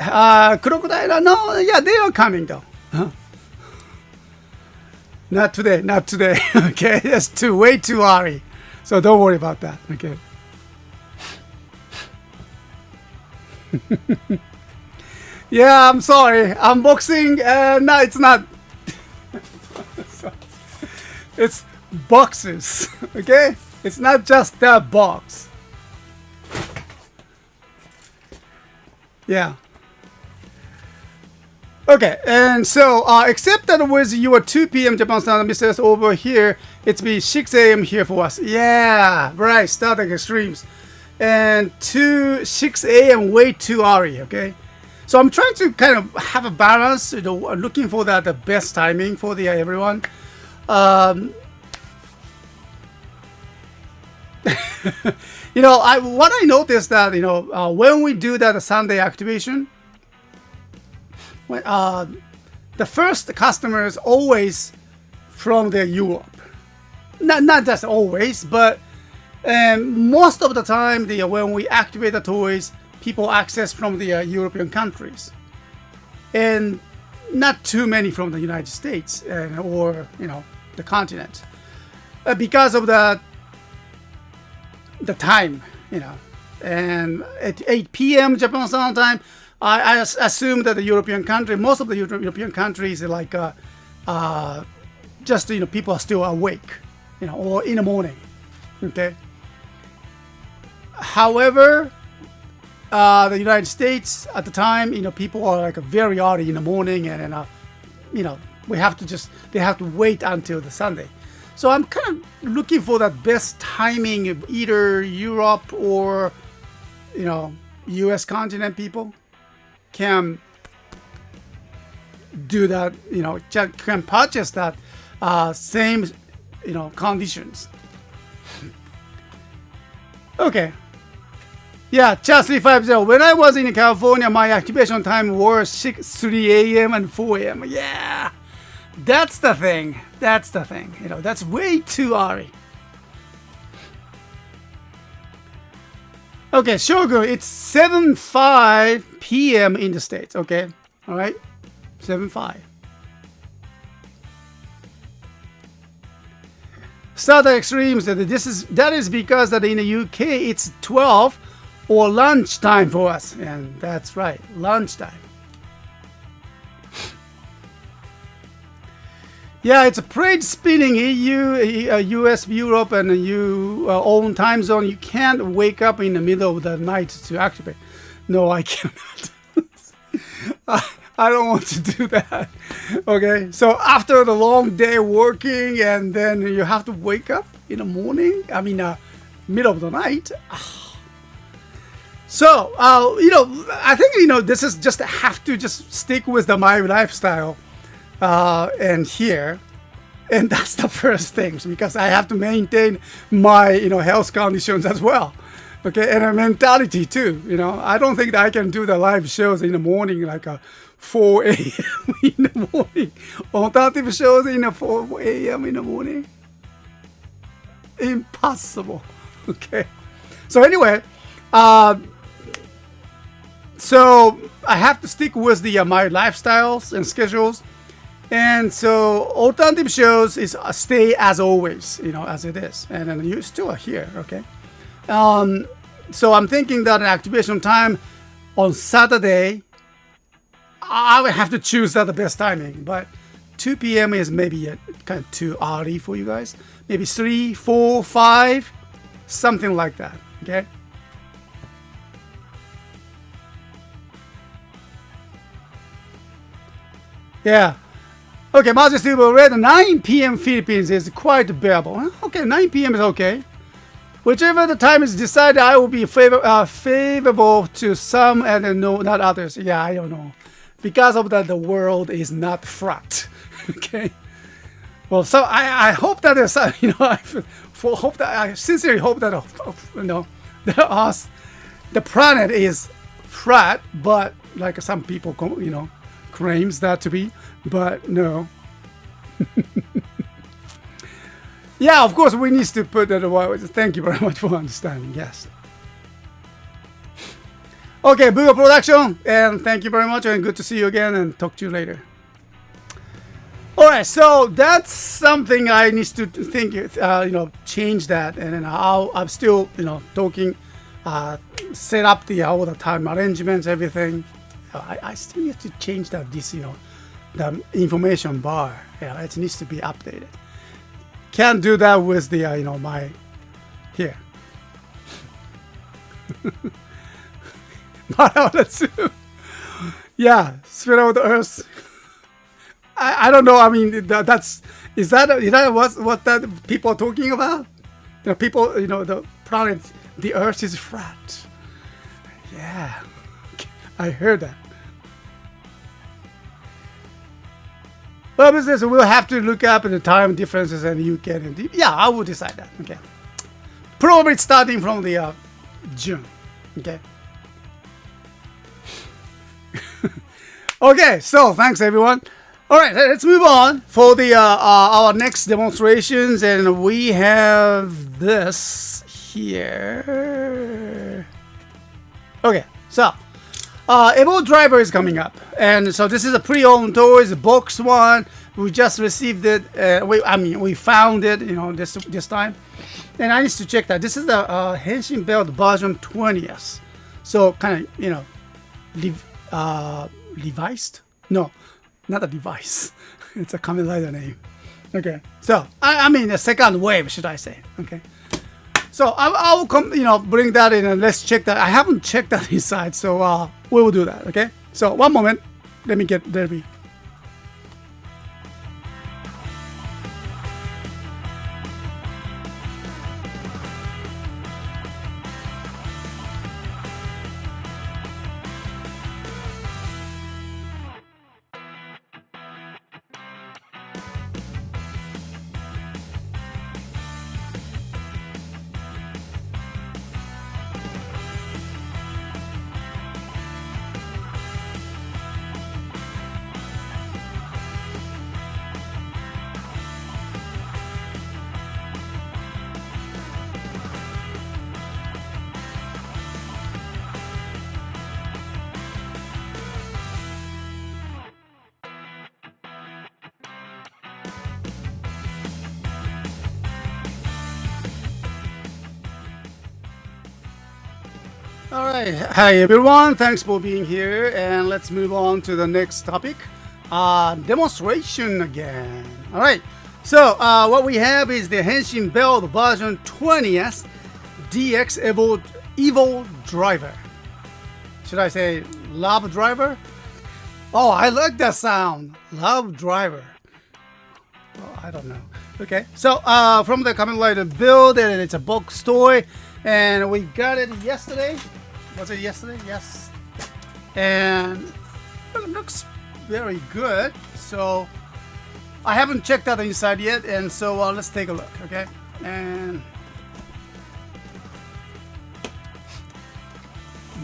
Crocodile, no, yeah, they are coming though. Huh? Not today, not today. Okay, it's way too early, so don't worry about that. Okay. Yeah, I'm sorry. Unboxing, no, it's not. It's boxes. Okay, it's not just that box. Yeah. Okay, and so except that with your 2 p.m. Japan Standard Mrs. over here, it's be 6 a.m. here for us. Yeah, right, starting extremes. And 6 a.m. way too early, okay? So I'm trying to kind of have a balance, looking for the best timing for the everyone. What I noticed that when we do that Sunday activation, when, the first customers always from the Europe, not just always, but most of the time when we activate the toys, people access from the European countries, and not too many from the United States or the continent, because of the time, and at 8 p.m. Japan Standard Time, I assume that the European country, most of the European countries, are like just people are still awake, or in the morning. Okay. However, the United States at the time, people are like very early in the morning, and they have to wait until the Sunday. So I'm kind of looking for that best timing of either Europe or, U.S. continent people can do that, can purchase that same, conditions. Okay. Yeah, Chesley 50. When I was in California, my activation time was 3 a.m. and 4 a.m. Yeah. That's the thing. That's the thing. That's way too early. Okay, Shogun, it's 7:05 p.m. in the States. Okay, all right, 7:05. Starter Extremes. That is because that in the UK it's 12 or lunchtime for us, and that's right, lunchtime. Yeah, it's a plate spinning EU, US, Europe, and your own time zone. You can't wake up in the middle of the night to activate. No, I cannot. I don't want to do that. Okay, so after the long day working, and then you have to wake up in the morning. I mean, middle of the night. So, I think, this is just have to just stick with my lifestyle and here. And that's the first thing, because I have to maintain my, health conditions as well. Okay, and a mentality too. I don't think that I can do the live shows in the morning, like 4 a.m. in the morning. Alternative shows in 4 a.m. in the morning. Impossible. Okay. So anyway, so I have to stick with my lifestyles and schedules, and so alternative shows is stay as always, as it is, and then you still are here, okay. So I'm thinking that an activation time on Saturday, I would have to choose that the best timing, but 2 p.m. is maybe kind of too early for you guys. Maybe 3, 4, 5, something like that, okay. Yeah. Okay, Majesty will read 9 p.m. Philippines is quite bearable. Okay, 9 p.m. is okay. Whichever the time is decided, I will be favorable to some and no, not others. Yeah, I don't know. Because of that, the world is not flat. Okay. Well, so I hope that there's, I sincerely hope that, the planet is flat, but like some people, claims that to be, but no. Yeah, of course we need to put that away. Thank you very much for understanding. Yes. Okay, Booga Production, and thank you very much, and good to see you again, and talk to you later. All right, so that's something I need to think, change that, and then I'm still, talking, set up all the time arrangements, everything. I still need to change that the information bar. Yeah, it needs to be updated. Can't do that with the my here. Yeah, spit out the earth. I don't know. I mean, is that what that people are talking about? People, the planet, the earth is flat. Yeah, I heard that. But business, we'll have to look up the time differences and you can. Yeah, I will decide that. Okay. Probably starting from the June. Okay. Okay. So thanks everyone. All right, let's move on for the our next demonstrations, and we have this here. Okay. So. Evo Driver is coming up, and so this is a pre-owned toys box one. We just received it. We found it, this time, and I need to check that. This is the Henshin Belt version 20th, so kind of revised. No, not a device. It's a Kamen Rider name. Okay, so I mean the second wave, should I say? Okay. So I'll come, bring that in and let's check that. I haven't checked that inside, so we will do that. Okay. So one moment, let me get ready. All right, hi everyone, thanks for being here, and let's move on to the next topic, demonstration again. All right, so what we have is the Henshin Belt version 20th DX Evo Driver. Should I say Lab Driver? Oh, I like that sound. Love driver. Oh, I don't know. Okay, so from the Kamen Rider build, and it's a box toy, and we got it yesterday. Was it yesterday? Yes. And it looks very good. So I haven't checked out the inside yet, and so let's take a look. Okay, and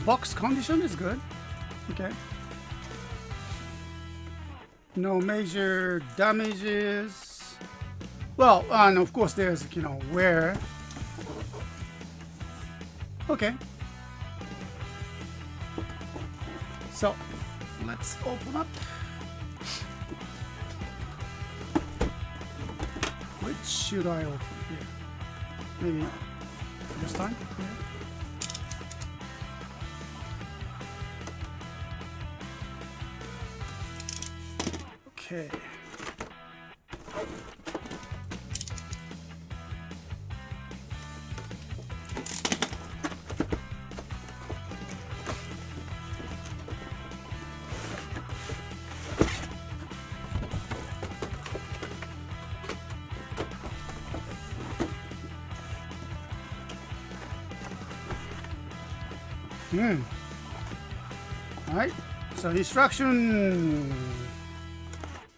box condition is good. Okay. No major damages. Well, and of course there's, wear. Okay. So, let's open up. Which should I open here? Maybe this time? Yeah. Okay. All right. So instruction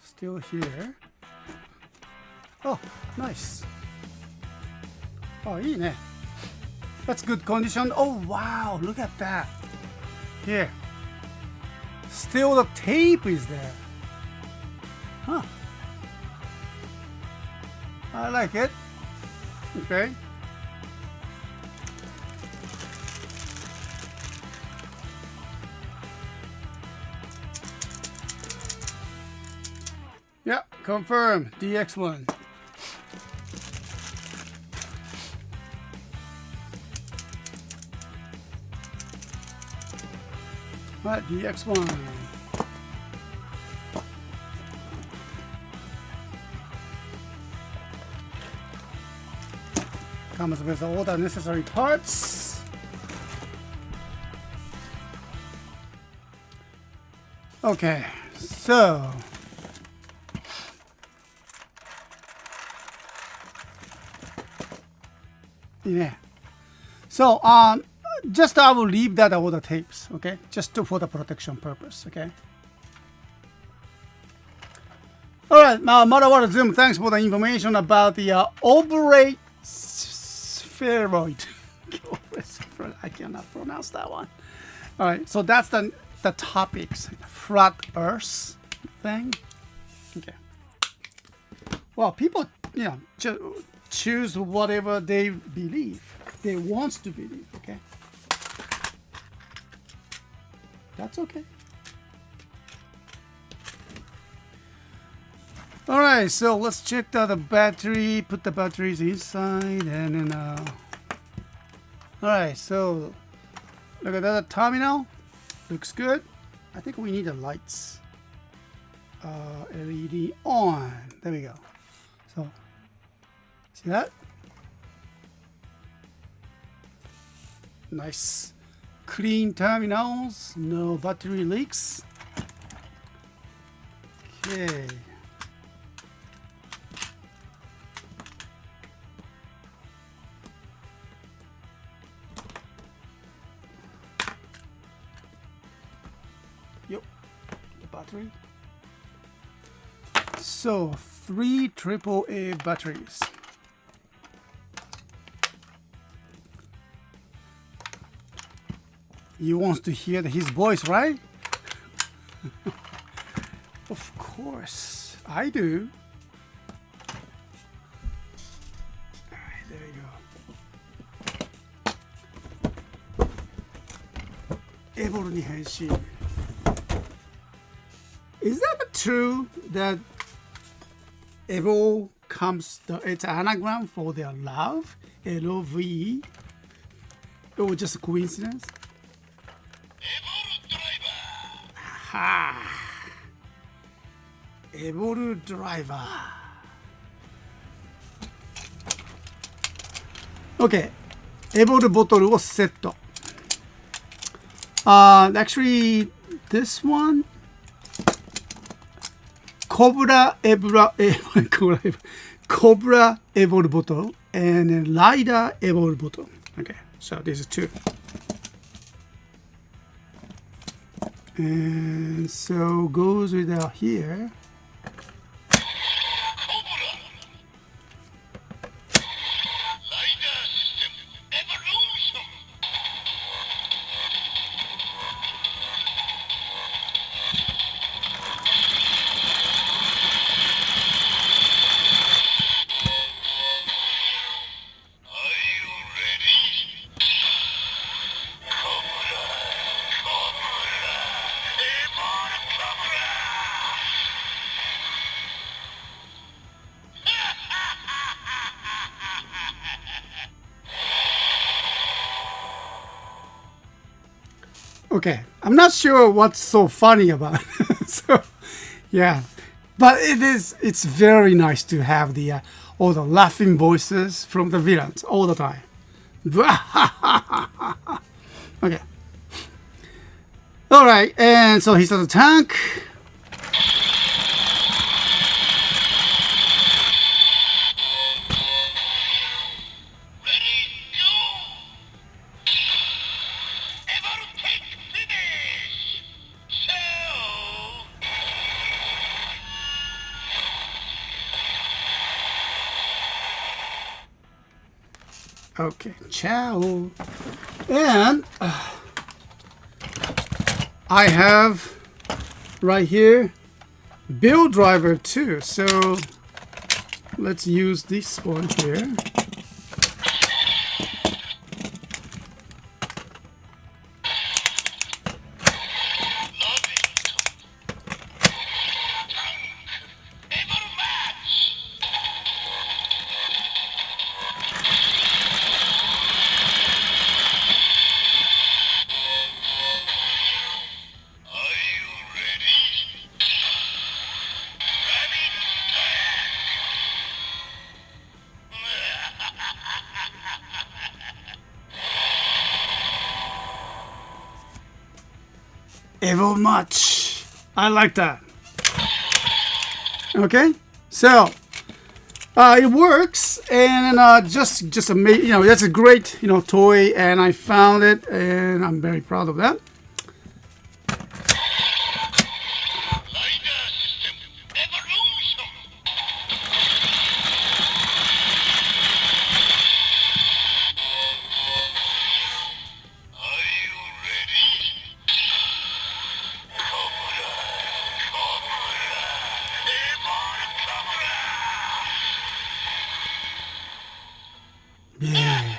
still here. Oh, nice. Oh, いいね. That's good condition. Oh, wow. Look at that. Here. Still the tape is there. Huh. I like it. Okay. Yeah, confirm. DX1. Right, DX1. Comes with all the necessary parts. Okay, so yeah. So just I will leave that all the tapes, okay? Just for the protection purpose, okay? All right, Marawater Zoom, thanks for the information about the ovate spheroid. I cannot pronounce that one. All right, so that's the topics. Flat Earth thing. Okay. Well, people, choose whatever they believe, they want to believe, okay? That's okay. All right, so let's check out the battery, put the batteries inside, and then, all right, so look at that terminal, looks good. I think we need the lights. LED on, there we go. So, see that? Nice. Clean terminals, no battery leaks. Okay. Yep, the battery. So 3 AAA batteries. You want to hear his voice, right? Of course, I do. All right, there you go. エボルに変身. Is that true that Evo comes, it's an anagram for their love, L-O-V-E, or just a coincidence? Ha! Evo driver. Okay, Evo bottle をセット. Actually, this one, Cobra Cobra Evolve bottle and then Rider Evolve bottle. Okay, so these are two. And so goes without here. Okay, I'm not sure what's so funny about it. So, yeah, but it's very nice to have the all the laughing voices from the villains all the time. Okay, all right, and so he's at the tank. Okay, ciao. And I have right here build driver too. So let's use this one here. Evo much. I like that. Okay, so it works, and just amazing. You know, that's a great toy, and I found it, and I'm very proud of that. Yeah.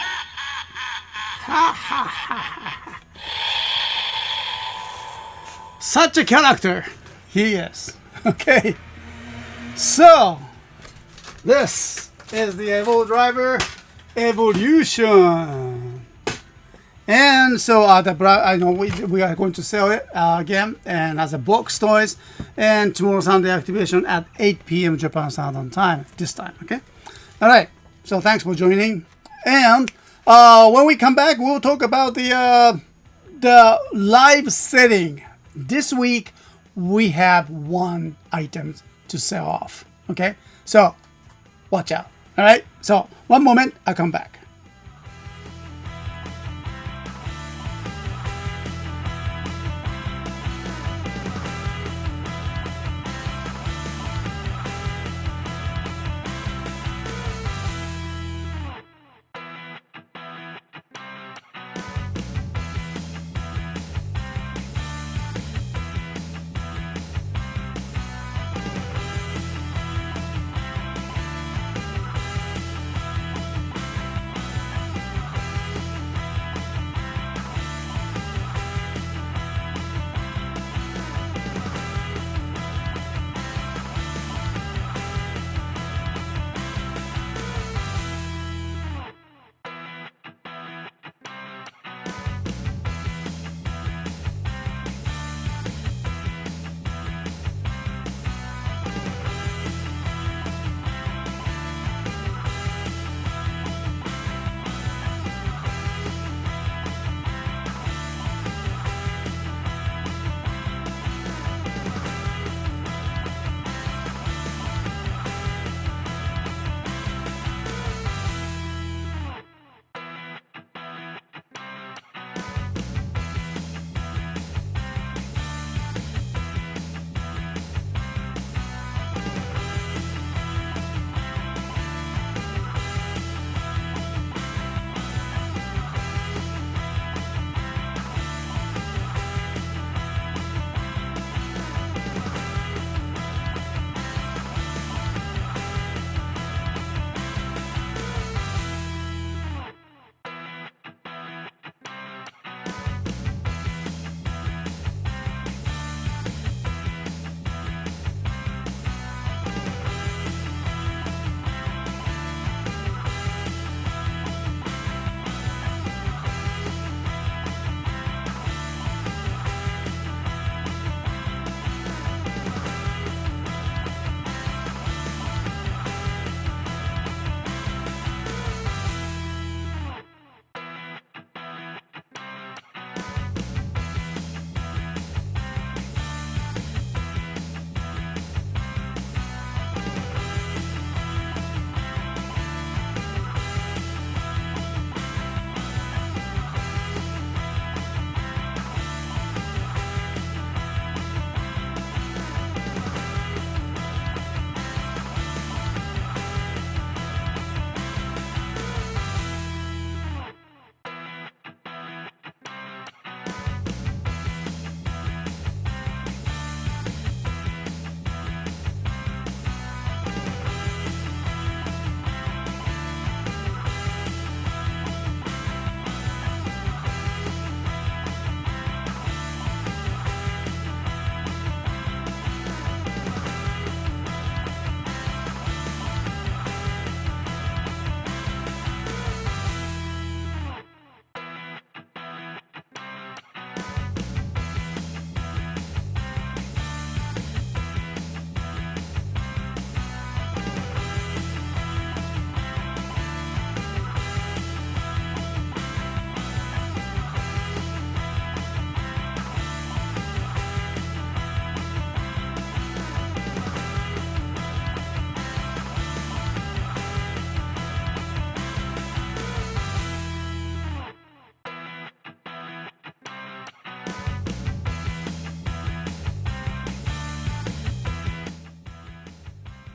Such a character he is. Okay, so this is the Evo driver evolution, and so I know we are going to sell it again, and as a box toys, and tomorrow Sunday activation at 8 p.m. Japan Standard Time this time. Okay, all right. So thanks for joining. And when we come back, we'll talk about the live setting. This week, we have one item to sell off. Okay, so watch out. All right. So one moment, I'll come back.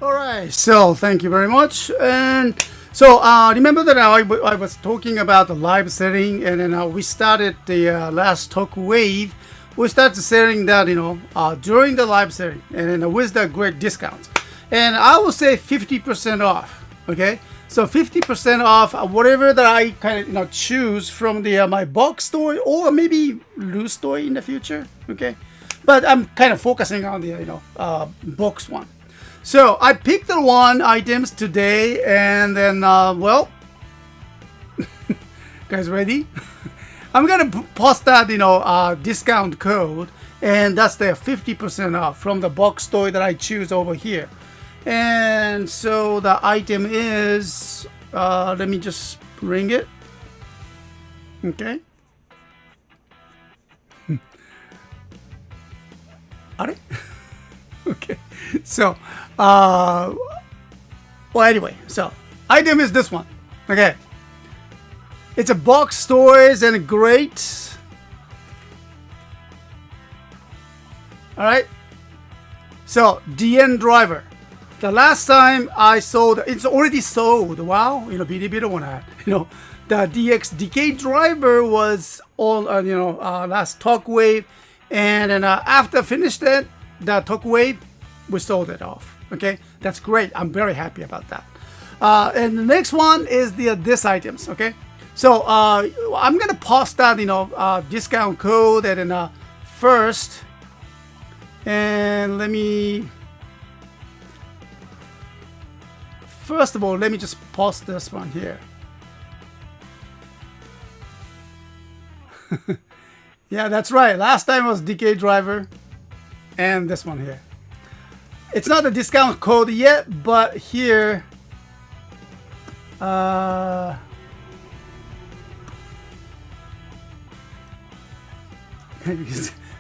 All right, so thank you very much. And so remember that I was talking about the live setting, and then we started the last talk wave. We started setting that, during the live setting, and then with the great discounts. And I will say 50% off. Okay, so 50% off whatever that I kind of choose from the my box store or maybe loose store in the future. Okay, but I'm kind of focusing on the box one. So I picked the one items today, and then well, guys ready? I'm gonna post that discount code, and that's the 50% off from the box toy that I choose over here. And so the item is let me just bring it. Okay. Are it? Okay, so well, anyway, so item is this one. Okay, it's a box toys and great. All right, so DN driver. The last time I sold, it's already sold. Wow, 비리비리 one. The DX DK driver was on last talk wave, and then after finished it. The talk wave, we sold it off. Okay, that's great. I'm very happy about that. And the next one is this items. Okay, so I'm gonna post that discount code and then first, and first of all let me just post this one here. Yeah, that's right. Last time was DK driver. And this one here. It's not a discount code yet, but here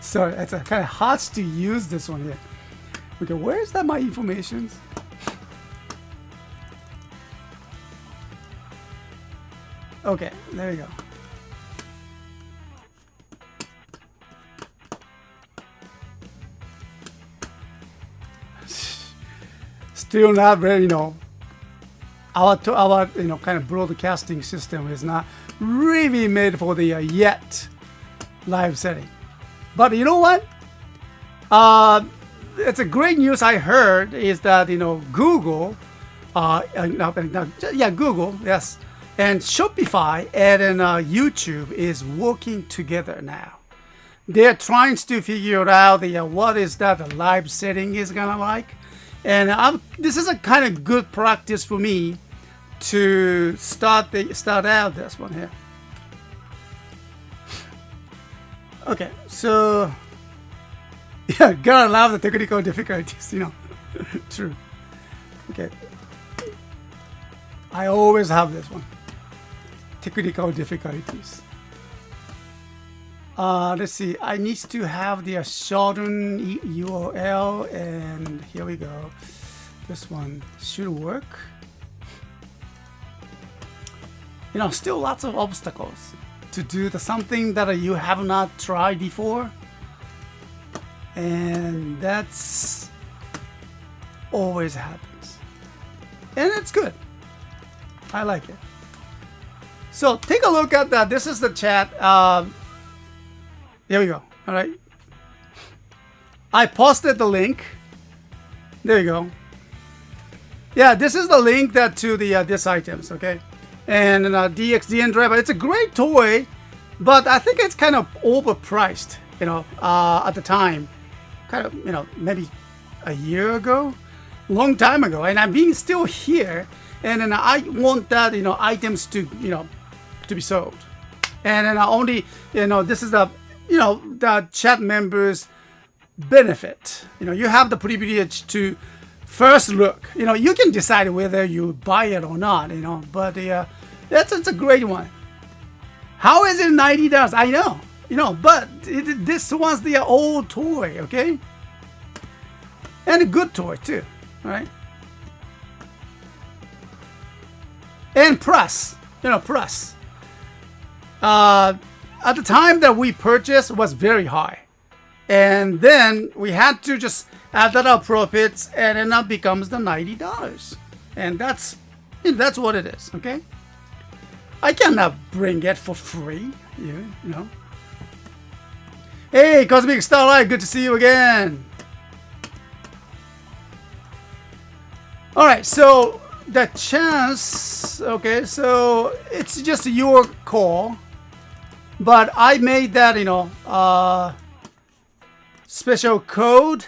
sorry, it's kind of hard to use this one here. Okay, where is that my information? Okay, there you go. Still not very, our kind of broadcasting system is not really made for the yet live setting. But you know what? It's a great news I heard is that Google, Google, yes, and Shopify and then YouTube is working together now. They're trying to figure out what is that the live setting is gonna like. And this is a kind of good practice for me to start out this one here. Okay, so yeah, gotta love the technical difficulties, True. Okay, I always have this one. Technical difficulties. Let's see. I need to have the shortened URL, and here we go. This one should work. Still lots of obstacles to do something that you have not tried before, and that's always happens, and it's good. I like it. So take a look at that. This is the chat. There we go. All right. I posted the link. There you go. Yeah, this is the link to the this items. Okay, and DXDN driver. It's a great toy, but I think it's kind of overpriced. At the time, kind of maybe a year ago, long time ago, and I'm being still here, and then I want that items to to be sold, and then I only this is the the chat members benefit. You have the privilege to first look. You can decide whether you buy it or not. But it's a great one. How is it $90? I know. But this one's the old toy, okay, and a good toy too, right? And plus, at the time that we purchased was very high. And then we had to just add that our profits, and then that becomes the $90. And that's what it is, okay? I cannot bring it for free, you know. Hey, Cosmic Starlight, good to see you again. All right, so the chance, okay, so it's just your call, but I made that, special code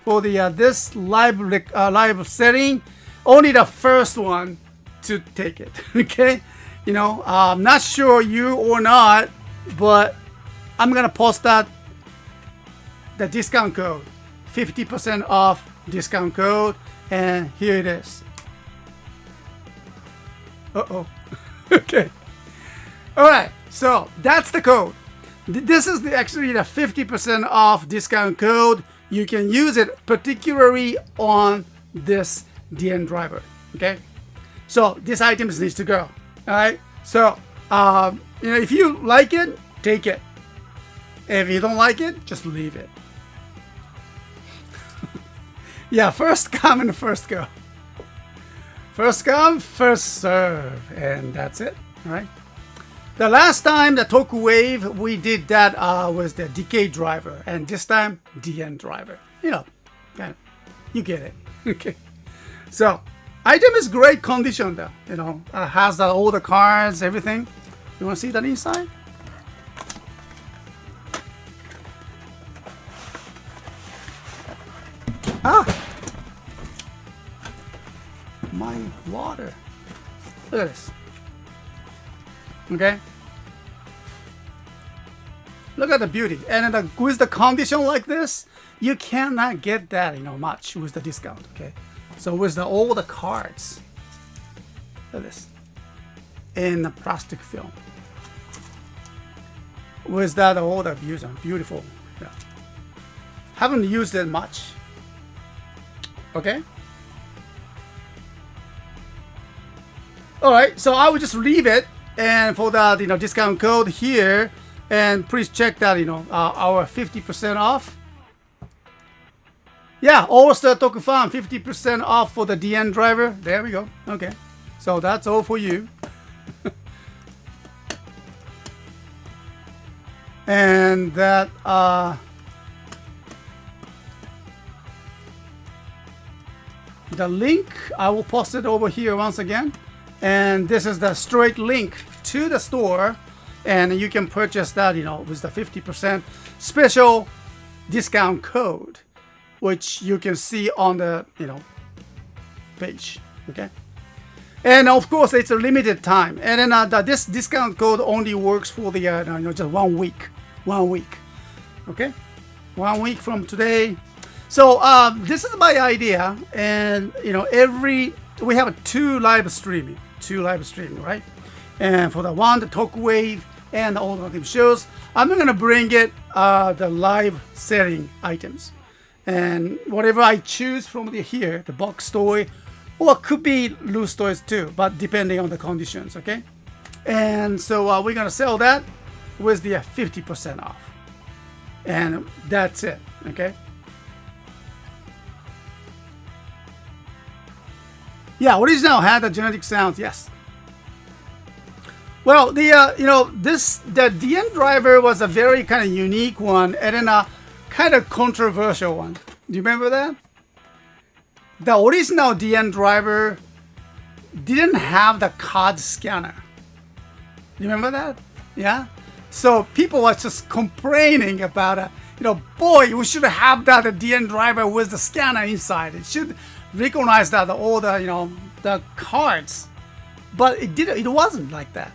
for the this live setting. Only the first one to take it, okay? I'm not sure you or not, but I'm gonna post that the discount code, 50% off discount code, and here it is. Okay. All right, so that's the code. This is actually the 50% off discount code. You can use it particularly on this DN driver, okay? So this item needs to go, all right? So, if you like it, take it. If you don't like it, just leave it. Yeah, first come and first go. First come, first serve, and that's it, all right? The last time the Toku Wave, we did that was the decay driver, and this time DN driver. You get it. Okay. So, item is great condition though. Has all the cards, everything. You want to see that inside? My water. Look at this. Okay. Look at the beauty. And then with the condition like this, you cannot get that, much with the discount. Okay. So with all the cards, look at this, in the plastic film. With that, all the views are beautiful. Yeah. Haven't used it much. Okay. All right. So I will just leave it, and for that, discount code here, and please check that, our 50% off. Yeah, All-Star Toku Fan, 50% off for the DN driver. There we go. Okay. So that's all for you. And that, the link, I will post it over here once again. And this is the straight link to the store. And you can purchase that, with the 50% special discount code, which you can see on the page. Okay, and of course it's a limited time, and then this discount code only works for the just 1 week. Okay, 1 week from today. So this is my idea, and we have two live streaming, right? And for the one, the Toku Wave and the alternative shows, I'm gonna bring it the live setting items. And whatever I choose from here, the box toy, or it could be loose toys too, but depending on the conditions, okay? And so we're gonna sell that with the 50% off. And that's it, okay? Yeah, original had the genetic sounds, yes. Well, the the DN driver was a very kind of unique one, and then a kind of controversial one. Do you remember that? The original DN driver didn't have the card scanner. You remember that? Yeah. So people were just complaining about it. Boy, we should have that DN driver with the scanner inside. It should recognize that all the the cards. But it wasn't like that,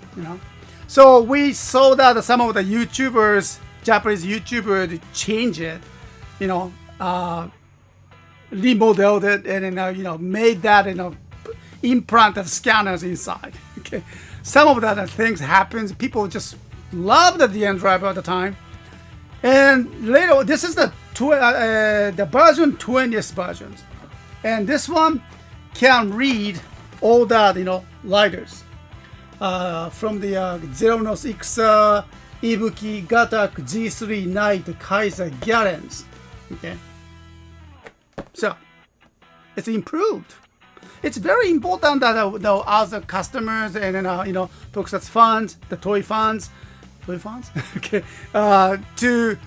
So we saw that some of the YouTubers, Japanese YouTubers, change it, remodeled it, and then made that implanted scanners inside. Okay, some of that things happens. People just love the DN driver at the time, and later this is the version 20th versions, and this one can read all that lighters from the Zeronos X Ibuki Gatak G3 Night Kaiser Guarantee. Okay. So it's improved. It's very important that other customers and Tokusatsu fans, the toy fans, okay, to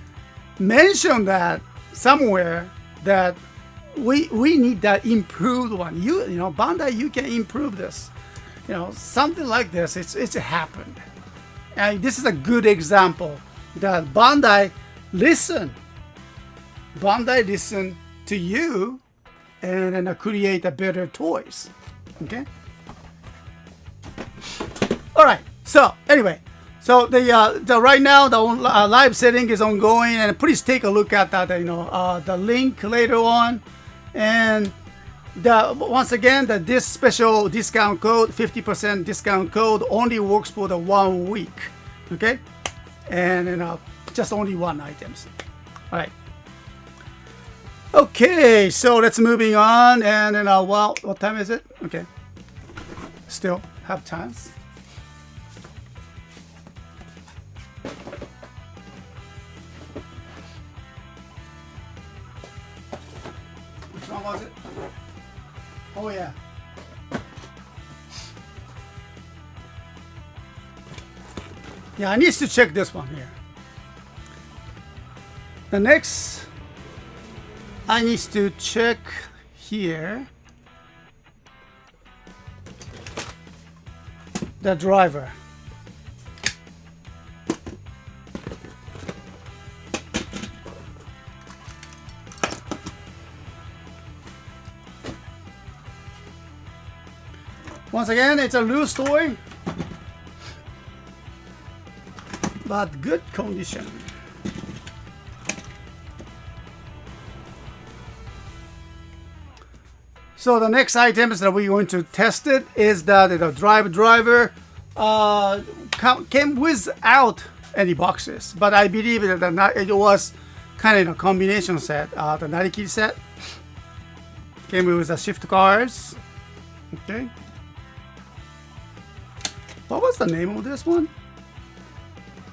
mention that somewhere that we need that improved one. Bandai, you can improve this. Something like this. It's happened, and this is a good example that Bandai listen to you and create a better toys. Okay. All right. So anyway, so the right now the live setting is ongoing, and please take a look at that. The link later on, and once again this special discount code, 50% discount code, only works for the 1 week. Okay, and just only one items. All right. Okay, so let's moving on, and well, what time is it? Okay, still have chance. Which one was it? Oh yeah. Yeah, I need to check this one here. The next, I need to check here the driver. Once again, it's a loose toy, but good condition. So the next items that we're going to test it is that the driver came without any boxes, but I believe that it was kind of a combination set. The Nariki set came with the shift cars. Okay. What was the name of this one?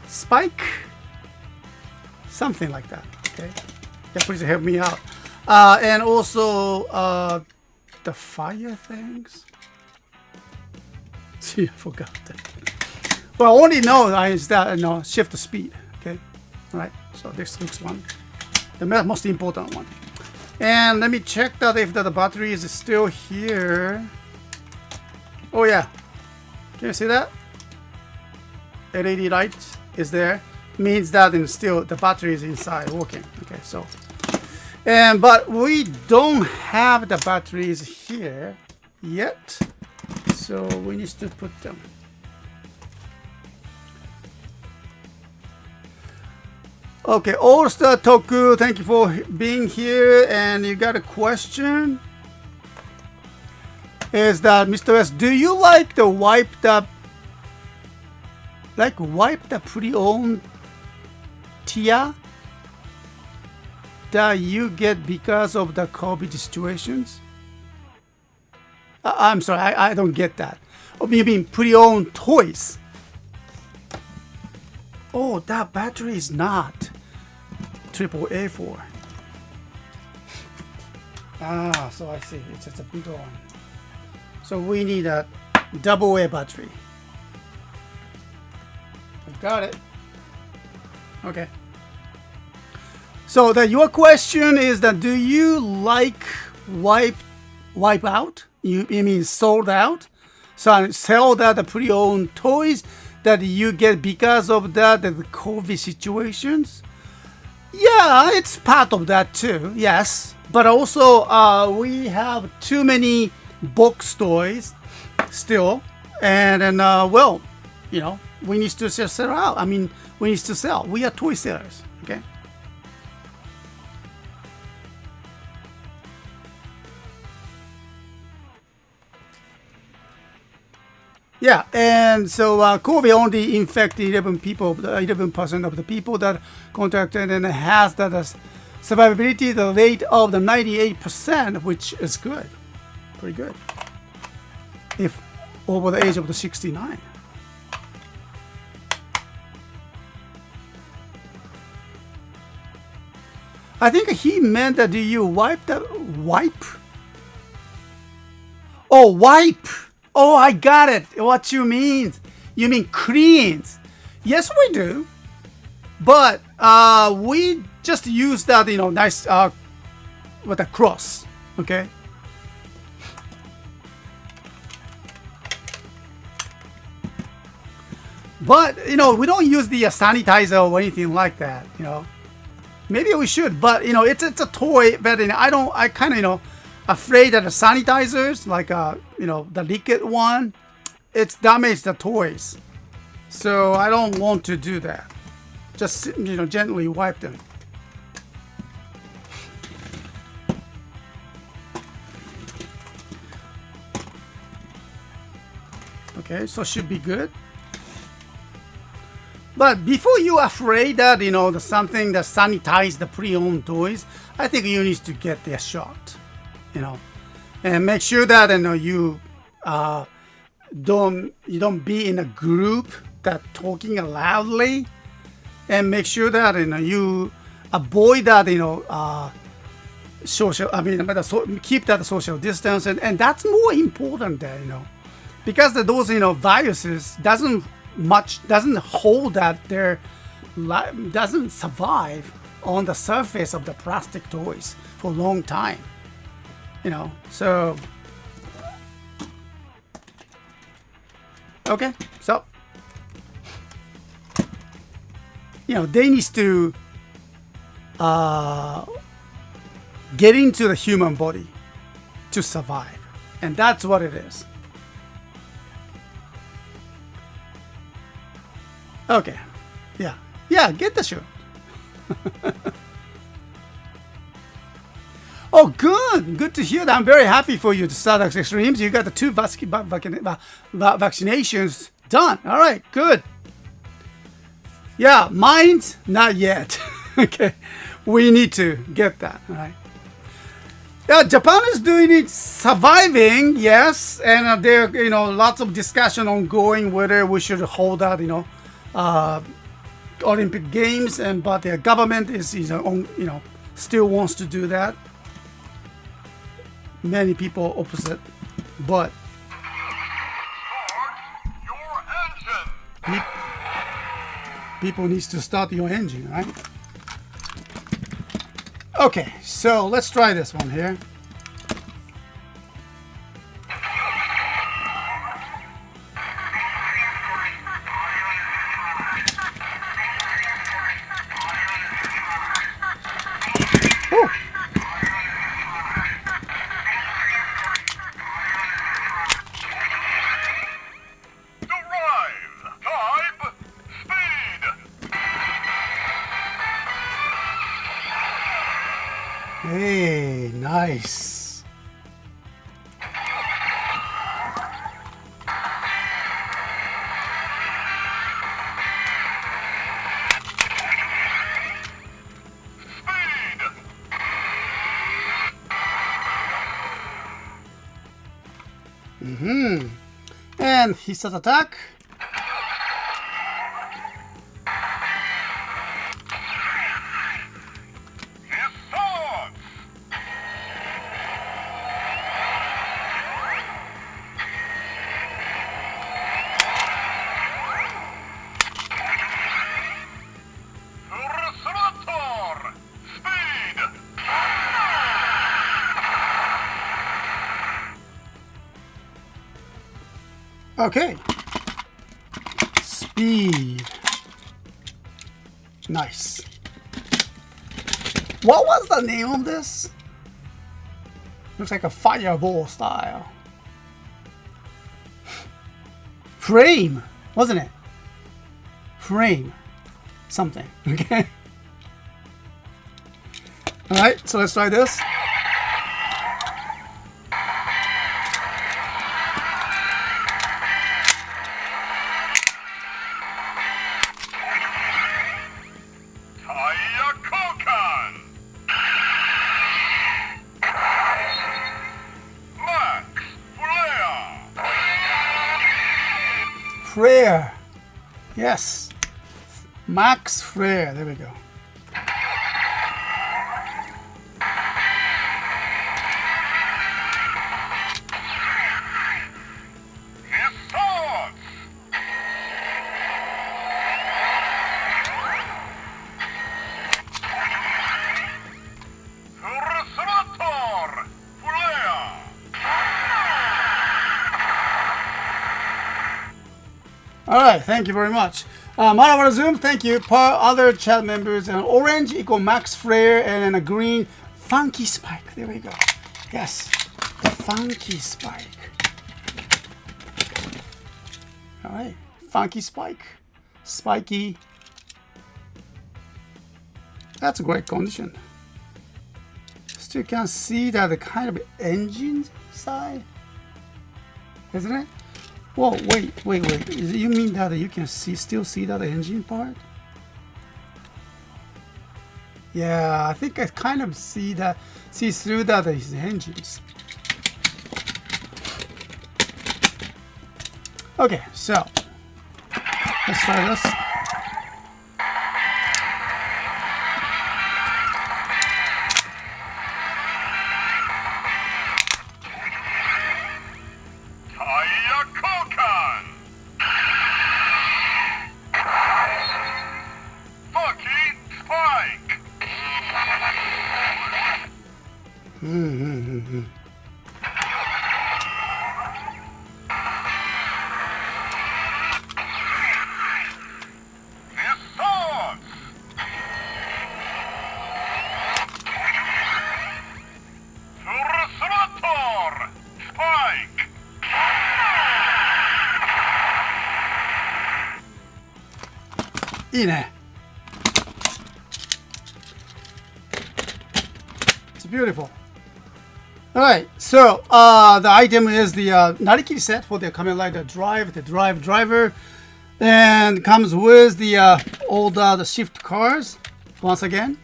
Spike? Something like that. Okay. Yeah, please help me out. And also the fire things. See, I forgot that. Well, only know is that shift the speed. Okay. All right. So this looks one, the most important one. And let me check that if the battery is still here. Oh yeah. Can you see that? LED light is there. Means that still the battery is inside working. Okay, so but we don't have the batteries here yet, so we need to put them. Okay, All Star Toku, thank you for being here. And you got a question? Is that Mr. S? Do you like the wiped pre-owned Tia that you get because of the COVID situations? I'm sorry, I don't get that. Oh, you mean pre-owned toys? Oh, that battery is not AAA4. Ah, so I see. It's just a bigger one. So we need a AA battery. Got it. Okay. So your question is that do you like wipe out? You mean sold out? So sell the pre-owned toys that you get because of the COVID situations? Yeah, it's part of that too. Yes, but also we have too many box toys still, and well, we need to just sell out. I mean, we need to sell. We are toy sellers. Okay. Yeah, and so COVID only infected 11% of the people that contracted, and has that survivability, the rate of the 98%, which is good, pretty good, if over the age of the 69. I think he meant that do you wipe the wipe? Oh, wipe. Oh, I got it. What you mean? You mean cleans? Yes, we do. But we just use that, you know, nice with a cross. Okay. But you know, we don't use the sanitizer or anything like that. You know, maybe we should. But you know, it's a toy. But you know, I kind of, you know, afraid that the sanitizers, like you know, the liquid one, it's damaged the toys. So I don't want to do that. Just, you know, gently wipe them. Okay, so should be good. But before you're afraid that, you know, the something that sanitize the pre-owned toys, I think you need to get their shot, you know, and make sure that, you know, you don't be in a group that talking loudly, and make sure that, you know, you avoid that, you know, social. I mean, keep that social distance, and that's more important than, you know, because those, you know, viruses doesn't hold that doesn't survive on the surface of the plastic toys for a long time, you know. So okay, so you know, they need to get into the human body to survive, and that's what it is. Okay, yeah, get the shoe. Oh, good to hear that. I'm very happy for you, the Stardogs Extremes. You got the 2 vaccinations done. All right, good. Yeah, mine's not yet. Okay, we need to get that. All right. Yeah, Japan is doing it, surviving, yes, and there, you know, lots of discussion ongoing whether we should hold that, you know, Olympic Games, but the government is, you know, still wants to do that. Many people opposite, but people needs to start your engine, right? Okay, so let's try this one here. Hey, nice. And he starts attack. Okay. Speed. Nice. What was the name of this? Looks like a fireball style. Frame, wasn't it? Frame. Something. Okay. Alright, so let's try this. Flare. Yes. Max Flare. There we go. All right, thank you very much. Marawara Zoom, thank you. Per other chat members, an orange equal max flare, and then a green funky spike. There we go. Yes, the funky spike. All right, funky spike, spiky. That's a great condition. Still can see that the kind of engine side, isn't it? Whoa, wait. Is it, you mean that you can still see that engine part? Yeah, I think I kind of see through that is engines. Okay, so let's try this. It's beautiful. All right, so the item is the Narikiri set for the Kamen Rider Drive, the Drive Driver, and comes with the all the shift cars. Once again,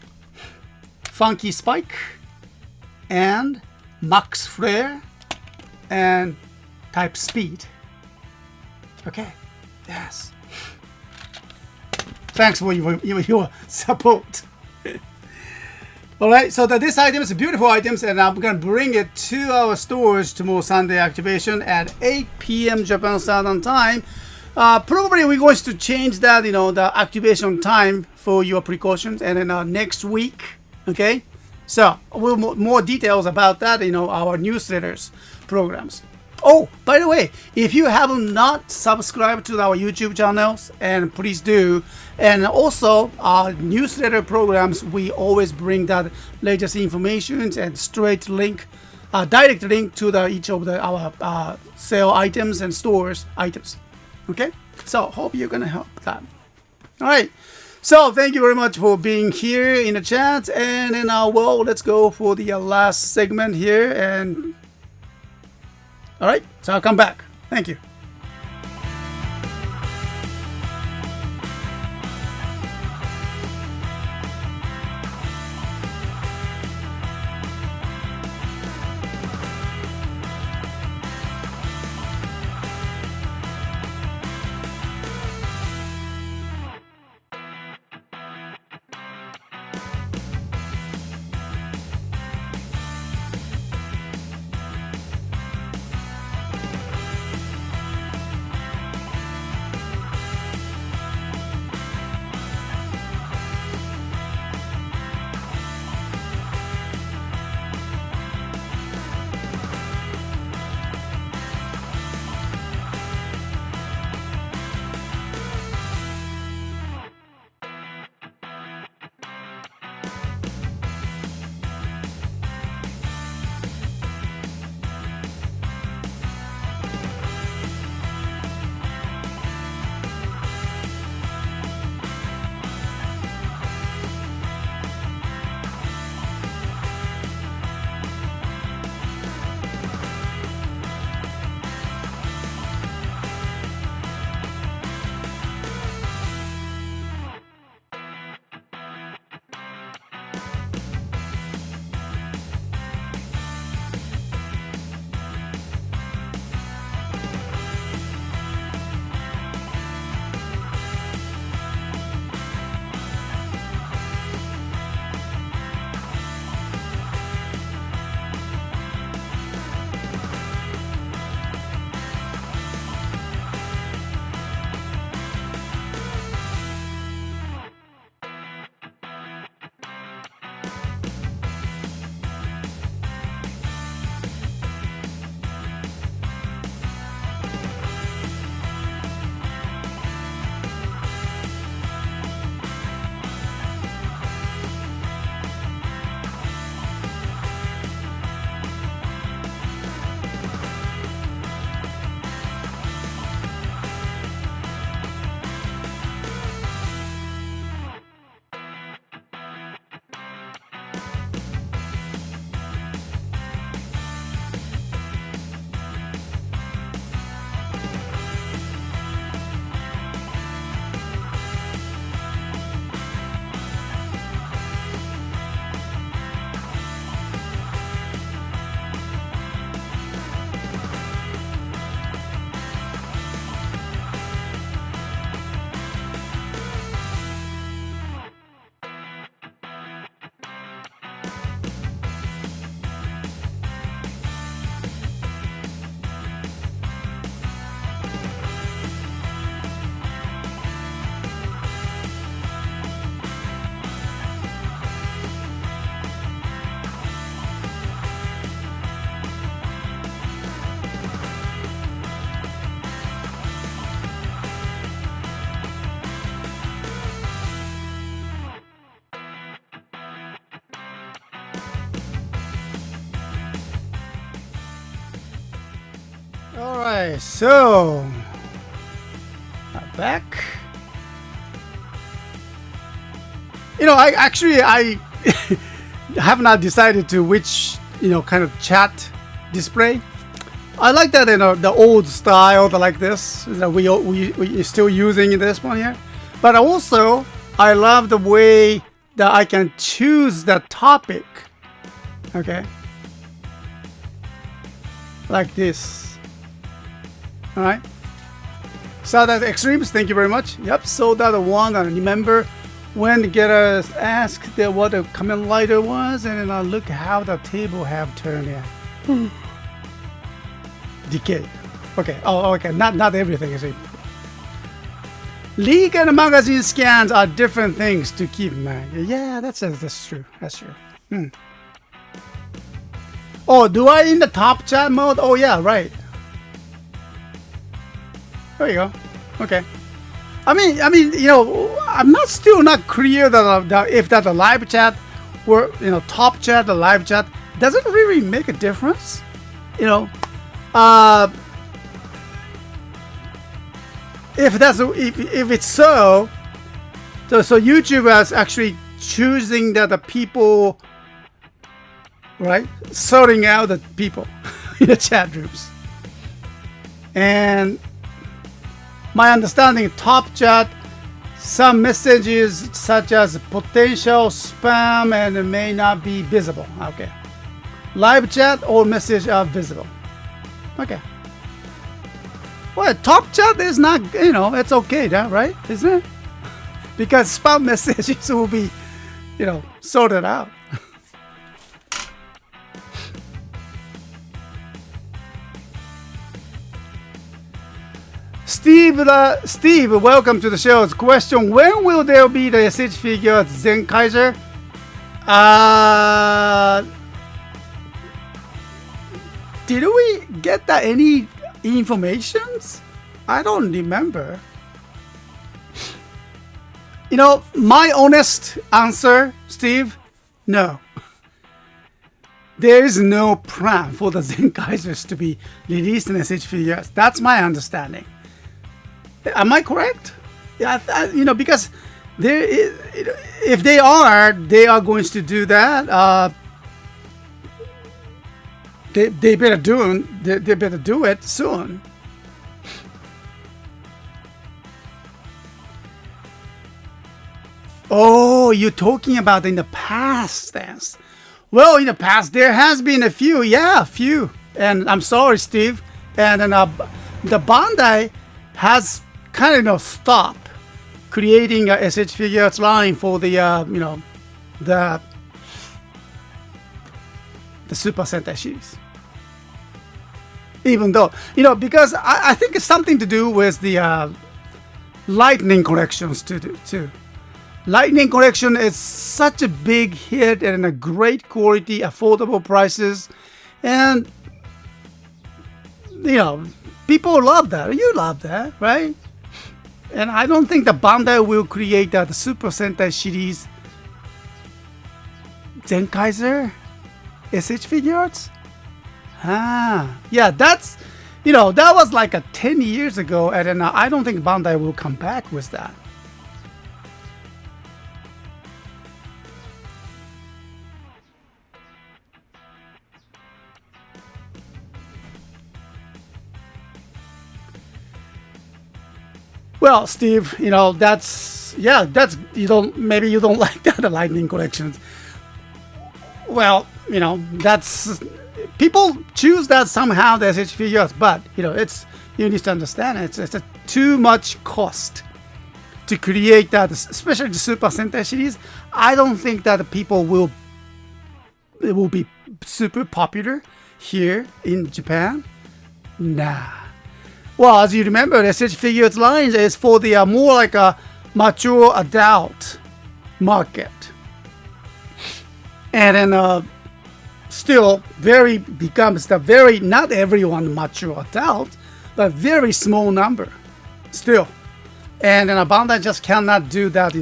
funky spike and max flare and type speed. Okay, yes. Thanks for your support. All right, so this item is beautiful items, and I'm gonna bring it to our stores tomorrow Sunday activation at 8 p.m. Japan Standard Time. Probably we're going to change that, the activation time for your precautions, and then next week. Okay, so more details about that, our newsletters programs. Oh, by the way, if you have not subscribed to our YouTube channels, and please do. And also our newsletter programs, we always bring that latest information and straight link, direct link to each of our sale items and stores items. Okay, so hope you're gonna help that. All right, so thank you very much for being here in the chat, and then well, let's go for the last segment here. And all right, so I'll come back. Thank you. All right, so back. You know, I have not decided to which kind of chat display. I like that the old style like this that we still using this one here. But also I love the way that I can choose the topic. Okay. Like this. All right. So that's Extremes. Thank you very much. Yep. So that one. I remember when get asked what the Kamen Rider was, and then I look how the table have turned in. Decay. Okay. Oh, okay. Not everything is equal. League and magazine scans are different things to keep in mind. Yeah, that's true. That's true. Oh, do I in the top chat mode? Oh yeah, right. There you go. Okay. I mean, I'm still not clear that if that the live chat were top chat, the live chat doesn't really make a difference. If it's so YouTube is actually choosing that the people, right, sorting out the people in the chat rooms. And my understanding, top chat, some messages such as potential spam and it may not be visible. Okay. Live chat or message are visible. Okay. Well, top chat is not, it's okay, right? Isn't it? Because spam messages will be, sorted out. Steve, welcome to the show. Question: when will there be the SH figure Zen Kaiser? Did we get any informations? I don't remember. My honest answer, Steve, no. There is no plan for the Zen Kaisers to be released in SH figures. That's my understanding. Am I correct? Yeah, because there is, if they are going to do that. They better do it soon. Oh, you're talking about in the past tense. Well, in the past there has been a few, and I'm sorry, Steve. And then the Bandai has kind of stopped creating a SH figures line for the the Super Sentai series. Even though because I think it's something to do with the Lightning collections too. Lightning collection is such a big hit and a great quality, affordable prices, and people love that. You love that, right? And I don't think the Bandai will create the Super Sentai series Zen Kaiser SH figures. Yeah, that's that was like 10 years ago, and then I don't think Bandai will come back with that. Well, Steve, that's maybe you don't like the Lightning collections. Well, that's people choose that somehow the SH figures, but it's you need to understand it's a too much cost to create that, especially the Super Sentai series. I don't think that people will be super popular here in Japan. Nah. Well, as you remember, the SH figures line is for the more like a mature adult market. And then still becomes the very, not everyone mature adult, but very small number still. And then Bandai just cannot do that,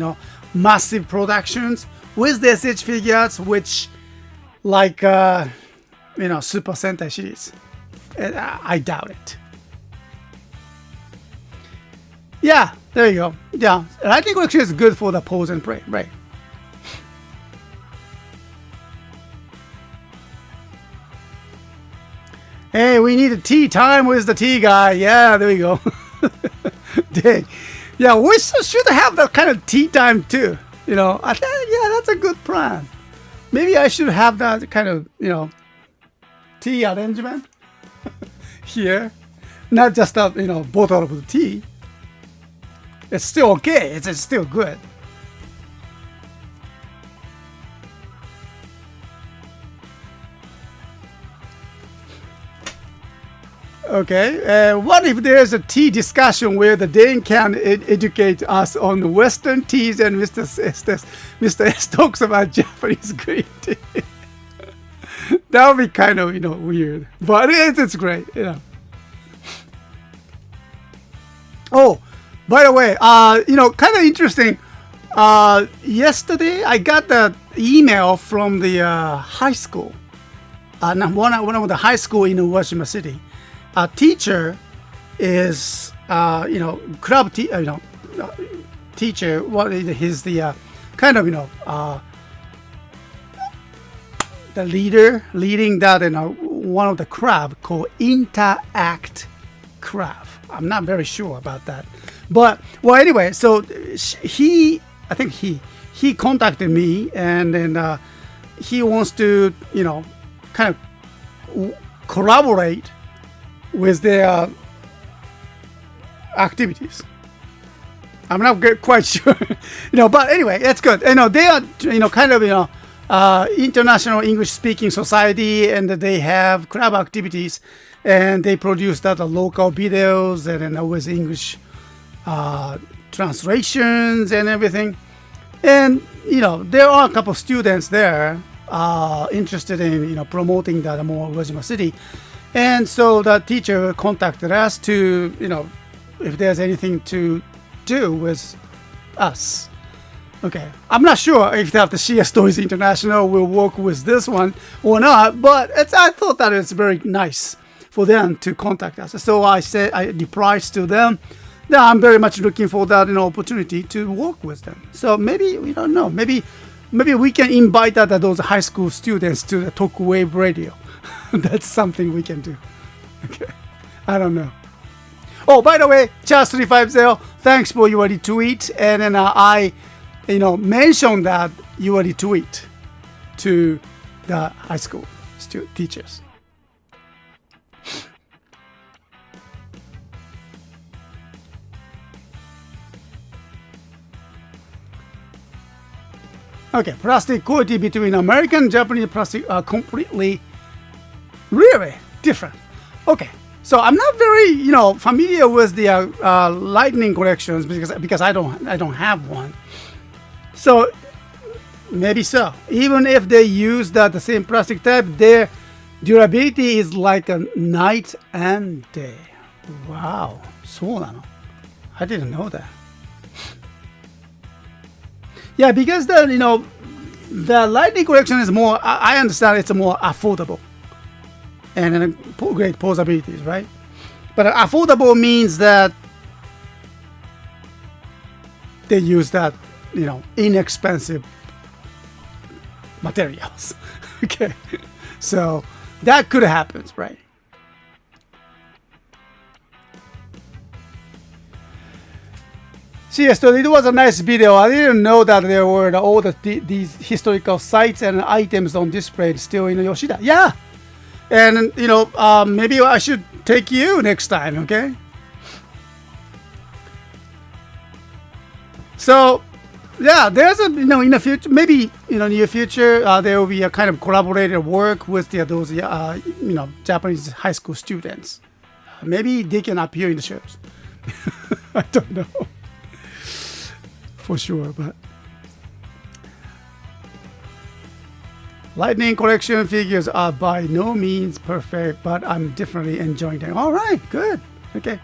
massive productions with the SH figures, which like, Super Sentai series. I doubt it. Yeah, there you go. Yeah, lightning collection is good for the pose and pray, right? Hey, we need a tea time with the tea guy. Yeah, there we go. Dang. Yeah, we should have that kind of tea time too. You know, I think, yeah, that's a good plan. Maybe I should have that kind of, tea arrangement here. Not just a, bottle of the tea. It's still okay. It's still good. Okay, what if there's a tea discussion where the Dane can educate us on Western teas and Mr. S talks about Japanese green tea? That would be kind of, weird. But it's great, Oh, by the way, kind of interesting. Yesterday, I got the email from the high school. One of the high school in Hiroshima City. A teacher is, club teacher. What is the kind of, the leading that, one of the club called Interact Club. I'm not very sure about that, but well, anyway, so I think he contacted me, and then he wants to, kind of collaborate with their activities. I'm not quite sure, but anyway, that's good. They are, kind of, international English speaking society, and they have club activities, and they produce that local videos and then with English translations and everything. And there are a couple of students there interested in promoting that more Hiroshima City. And so the teacher contacted us to, if there's anything to do with us. Okay, I'm not sure if that the CSTOYS International will work with this one or not, but I thought that it's very nice for them to contact us. So I replied to them that I'm very much looking for that opportunity to work with them. So maybe, we don't know, maybe we can invite those high school students to the Talk Wave Radio. That's something we can do. Okay, I don't know. Oh, by the way, Charles350, thanks for your retweet, and then I mentioned that you are retweet to the high school teachers. Okay, plastic quality between American and Japanese plastic are completely, really different. Okay, so I'm not very, familiar with the lightning collections because I don't have one. So maybe so. Even if they use the same plastic type, their durability is like a night and day. Wow, そうなの? I didn't know that. Yeah, because the lightning collection is more. I understand it's more affordable, and great possibilities, right? But affordable means that they use that inexpensive materials. Okay, so that could happen, right? Yes, so it was a nice video. I didn't know that there were all these historical sites and items on display still in Yoshida. Yeah, and maybe I should take you next time. Okay. So yeah, there's in the future, maybe near future, there will be a kind of collaborative work with those Japanese high school students. Maybe they can appear in the shows. I don't know. For sure, but lightning collection figures are by no means perfect, but I'm definitely enjoying them. All right, good. Okay.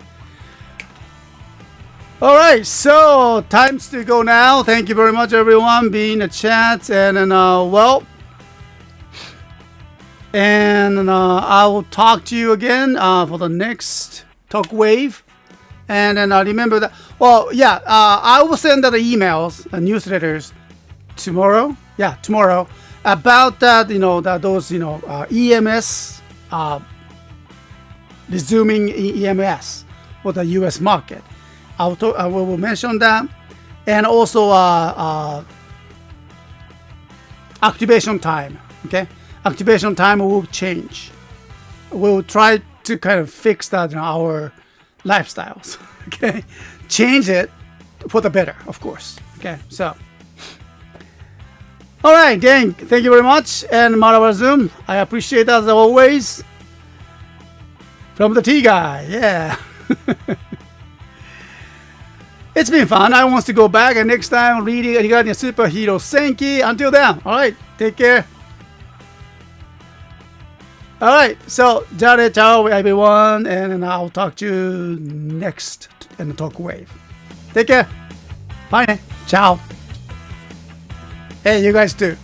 All right, so time's to go now. Thank you very much, everyone, being in the chat, and I will talk to you again for the next Talk Wave. And then remember that. Well, yeah, I will send out the emails, newsletters tomorrow. Yeah, tomorrow about that. Those EMS resuming EMS for the U.S. market. I will mention that, and also activation time. Okay, activation time will change. We'll try to kind of fix that in our lifestyles. Okay, change it for the better, of course. Okay, so all right, gang, thank you very much, and Marawa Zoom, I appreciate that as always. From the T guy, yeah. It's been fun. I want to go back and next time reading regarding superhero Senki. Until then, all right, take care. All right, so jare ciao everyone, and I'll talk to you next in the talk wave. Take care. Bye. Ciao. Hey, you guys too.